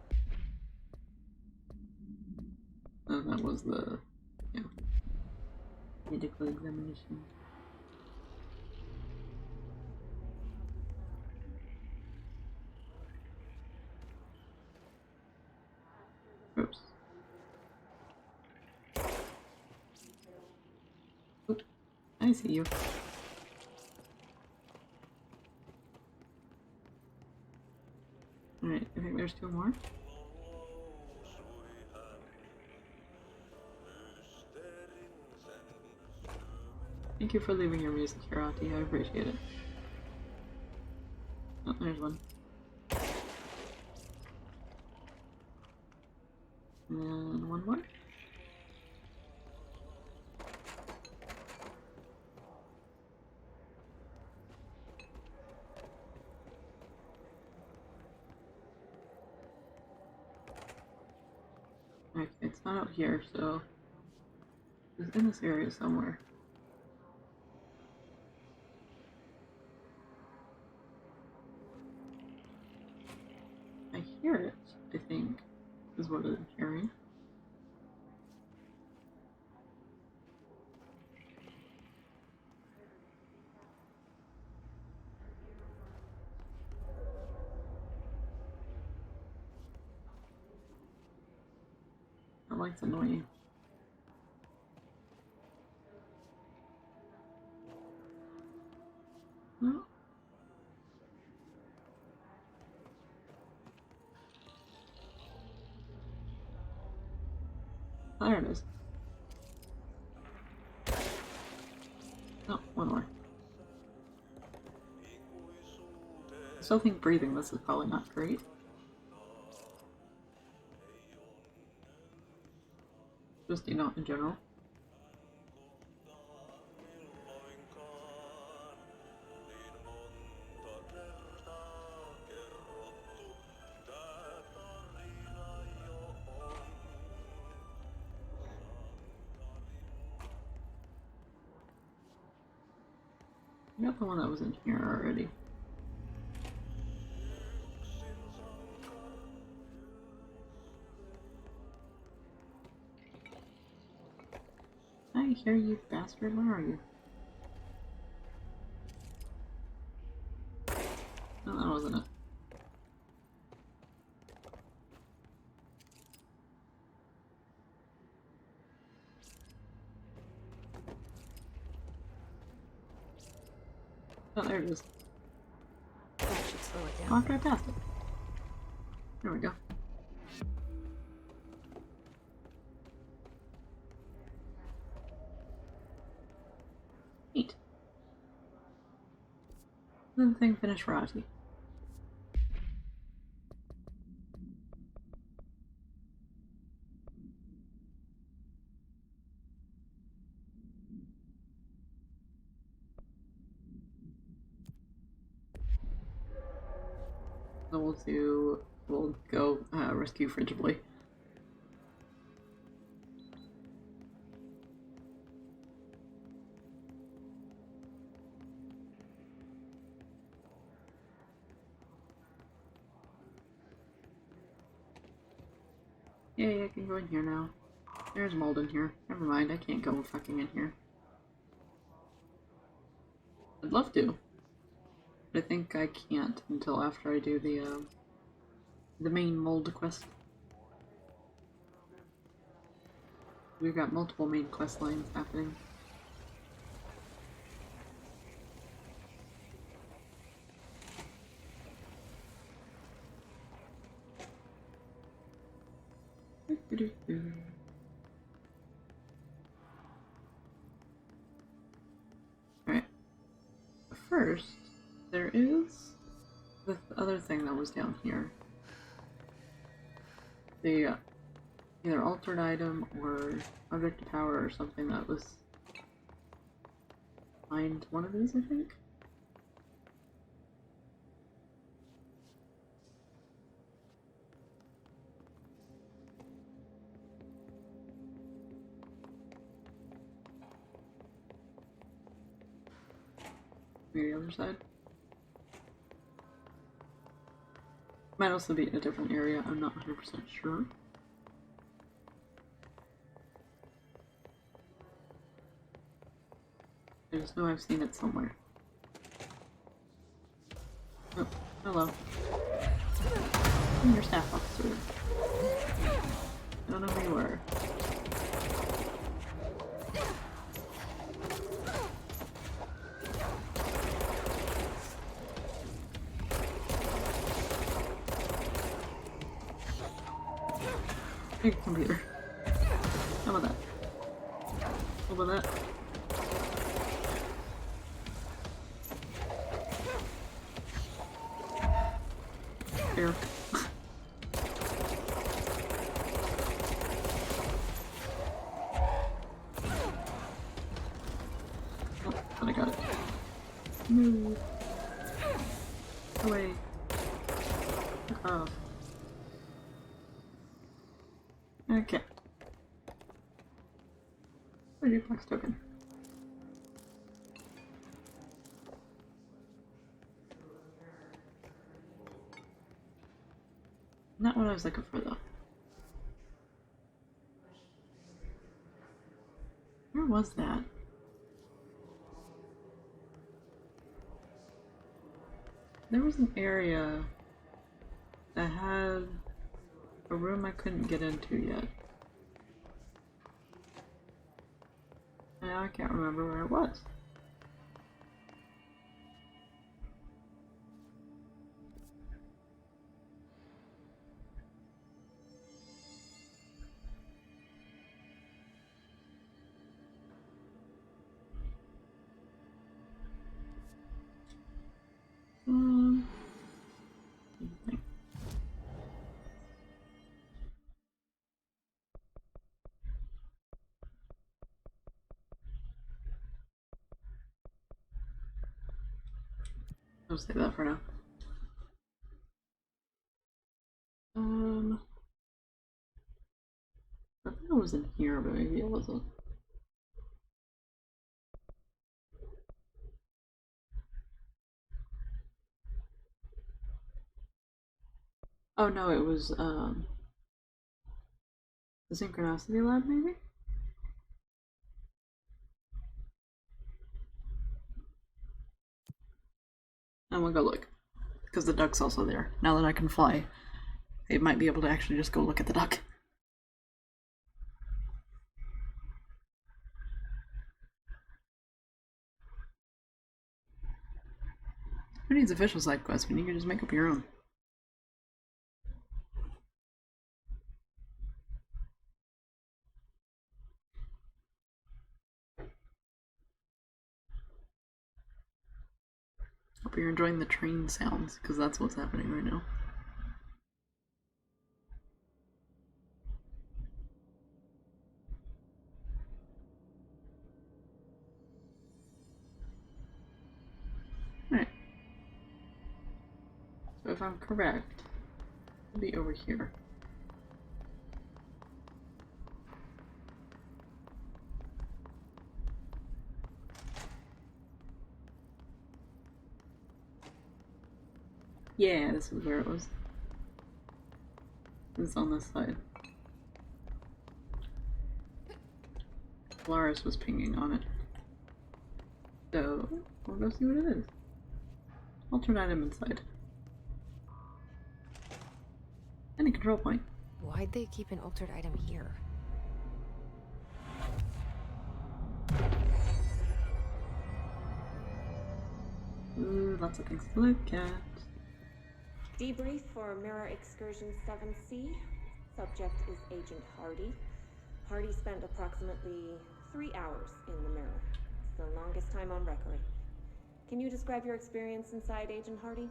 And that was the medical examination. Oops. Oop. I see you. Alright, I think there's two more. Thank you for leaving your music here, Auntie. I appreciate it. Oh, there's one. And one more. Okay, it's not out here, so it's in this area somewhere. I hear it, I think, is what I'm hearing. That light's annoying. No. Oh, there it is. Oh, one more. I still think breathing this is probably not great. Just, you know, in general. I got the one that was in here already. I hear you, bastard. Where are you? No, that wasn't it. Oh, there it is. That should slow it down. Walked right past it. There we go. Neat. Then the thing finished Rati. So we'll go rescue Frigid Boy. Yay, I can go in here now. There's mold in here. Never mind, I can't go fucking in here. I'd love to. But I think I can't until after I do the main mold quest. We've got multiple main quest lines happening. Alright. First, there is the other thing that was down here. The either altered item or object of power or something that was behind one of these, I think. Maybe the other side. Might also be in a different area, I'm not 100% sure. I just know I've seen it somewhere. Oh, hello. I'm your staff officer. I don't know who you are. Big computer. How about that? How about that? Here. Oh, but I got it. Move. Away. Fuck off. Okay. What do you flex token? Not what I was looking for though. Where was that? There was an area that had a room I couldn't get into yet. Now I can't remember where it was. I'll save that for now. I think it was in here, but maybe it wasn't. Oh no, it was the synchronicity lab, maybe? I'm gonna go look. Because the duck's also there. Now that I can fly, I might be able to actually just go look at the duck. Who needs official side quests when you can just make up your own? Hope you're enjoying the train sounds, because that's what's happening right now. Alright. So if I'm correct, it'll be over here. Yeah, this is where it was. It's on this side. Polaris was pinging on it. So, we'll go see what it is. Altered item inside. Any control point. Why'd they keep an altered item here? Ooh, lots of things to look at. Debrief for Mirror Excursion 7C. Subject is Agent Hardy. Hardy spent approximately 3 hours in the mirror. It's the longest time on record. Can you describe your experience inside, Agent Hardy?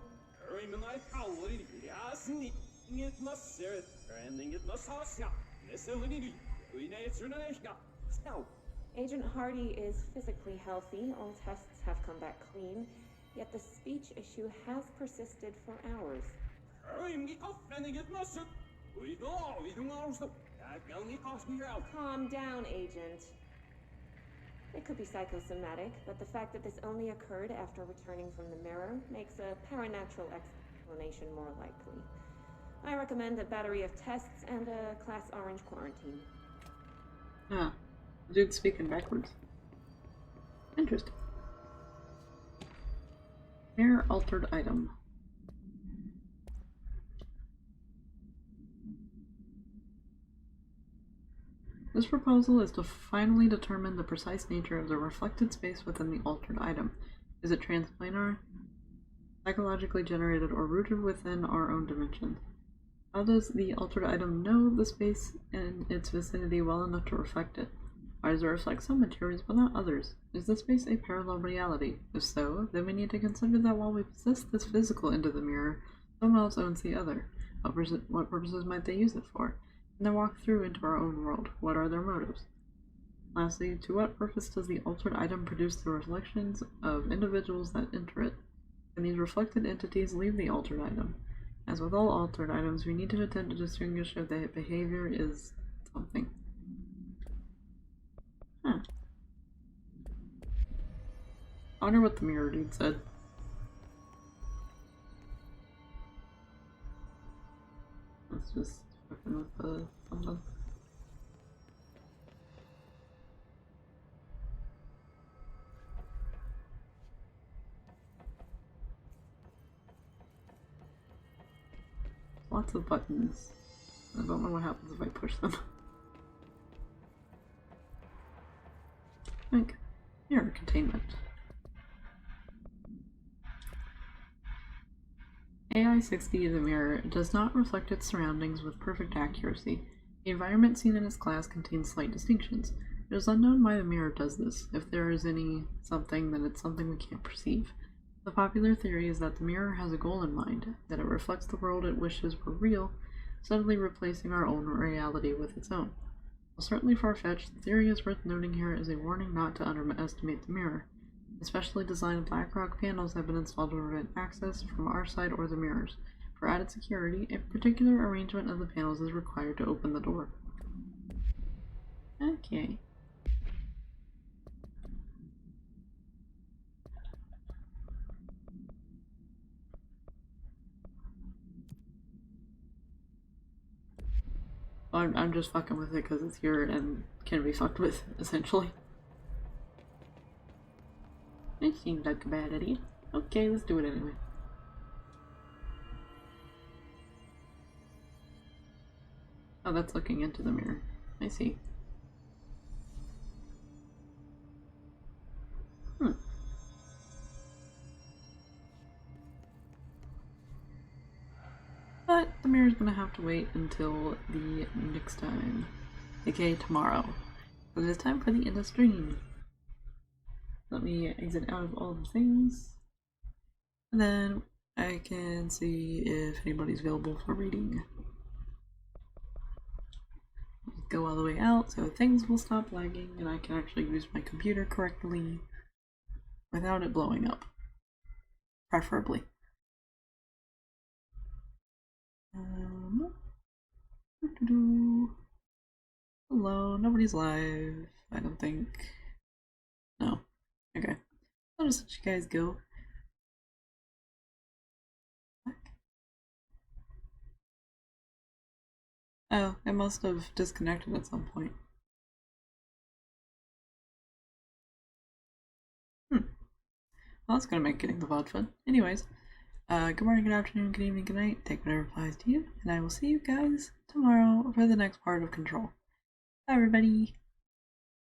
Agent Hardy is physically healthy. All tests have come back clean. Yet the speech issue has persisted for hours. Calm down, Agent. It could be psychosomatic, but the fact that this only occurred after returning from the mirror makes a paranatural explanation more likely. I recommend a battery of tests and a Class Orange quarantine. Ah, the dude's speaking backwards. Interesting. Mirror altered item. This proposal is to finally determine the precise nature of the reflected space within the altered item. Is it transplanar, psychologically generated, or rooted within our own dimension? How does the altered item know the space in its vicinity well enough to reflect it? Why does it reflect some materials but not others? Is this space a parallel reality? If so, then we need to consider that while we possess this physical end of the mirror, someone else owns the other. What purposes might they use it for? And then walk through into our own world. What are their motives? Lastly, to what purpose does the altered item produce the reflections of individuals that enter it? Can these reflected entities leave the altered item? As with all altered items, we need to attempt to distinguish if the behavior is something. Huh. I wonder what the mirror dude said. Let's just fucking with the something. Lots of buttons. I don't know what happens if I push them. Think. Mirror containment. AI-60, the mirror, does not reflect its surroundings with perfect accuracy. The environment seen in its class contains slight distinctions. It is unknown why the mirror does this. If there is any something, then it's something we can't perceive. The popular theory is that the mirror has a goal in mind, that it reflects the world it wishes were real, suddenly replacing our own reality with its own. While certainly far-fetched, the theory is worth noting here as a warning not to underestimate the mirror. Especially designed BlackRock panels have been installed to prevent access from our side or the mirrors. For added security, a particular arrangement of the panels is required to open the door. Okay. I'm just fucking with it because it's here and can be fucked with, essentially. It seems like a bad idea. Okay, let's do it anyway. Oh, that's looking into the mirror. I see. But the mirror's gonna have to wait until the next time. aka tomorrow. So it is time for the end of stream. Let me exit out of all the things. And then I can see if anybody's available for reading. Go all the way out so things will stop lagging and I can actually use my computer correctly without it blowing up. Preferably. Hello, nobody's live, I don't think. No. Okay. I'll just let you guys go. Oh, it must have disconnected at some point. Well, that's gonna make getting the VOD fun. Anyways, good morning, good afternoon, good evening, good night. Take whatever applies to you, and I will see you guys tomorrow for the next part of Control. Bye, everybody.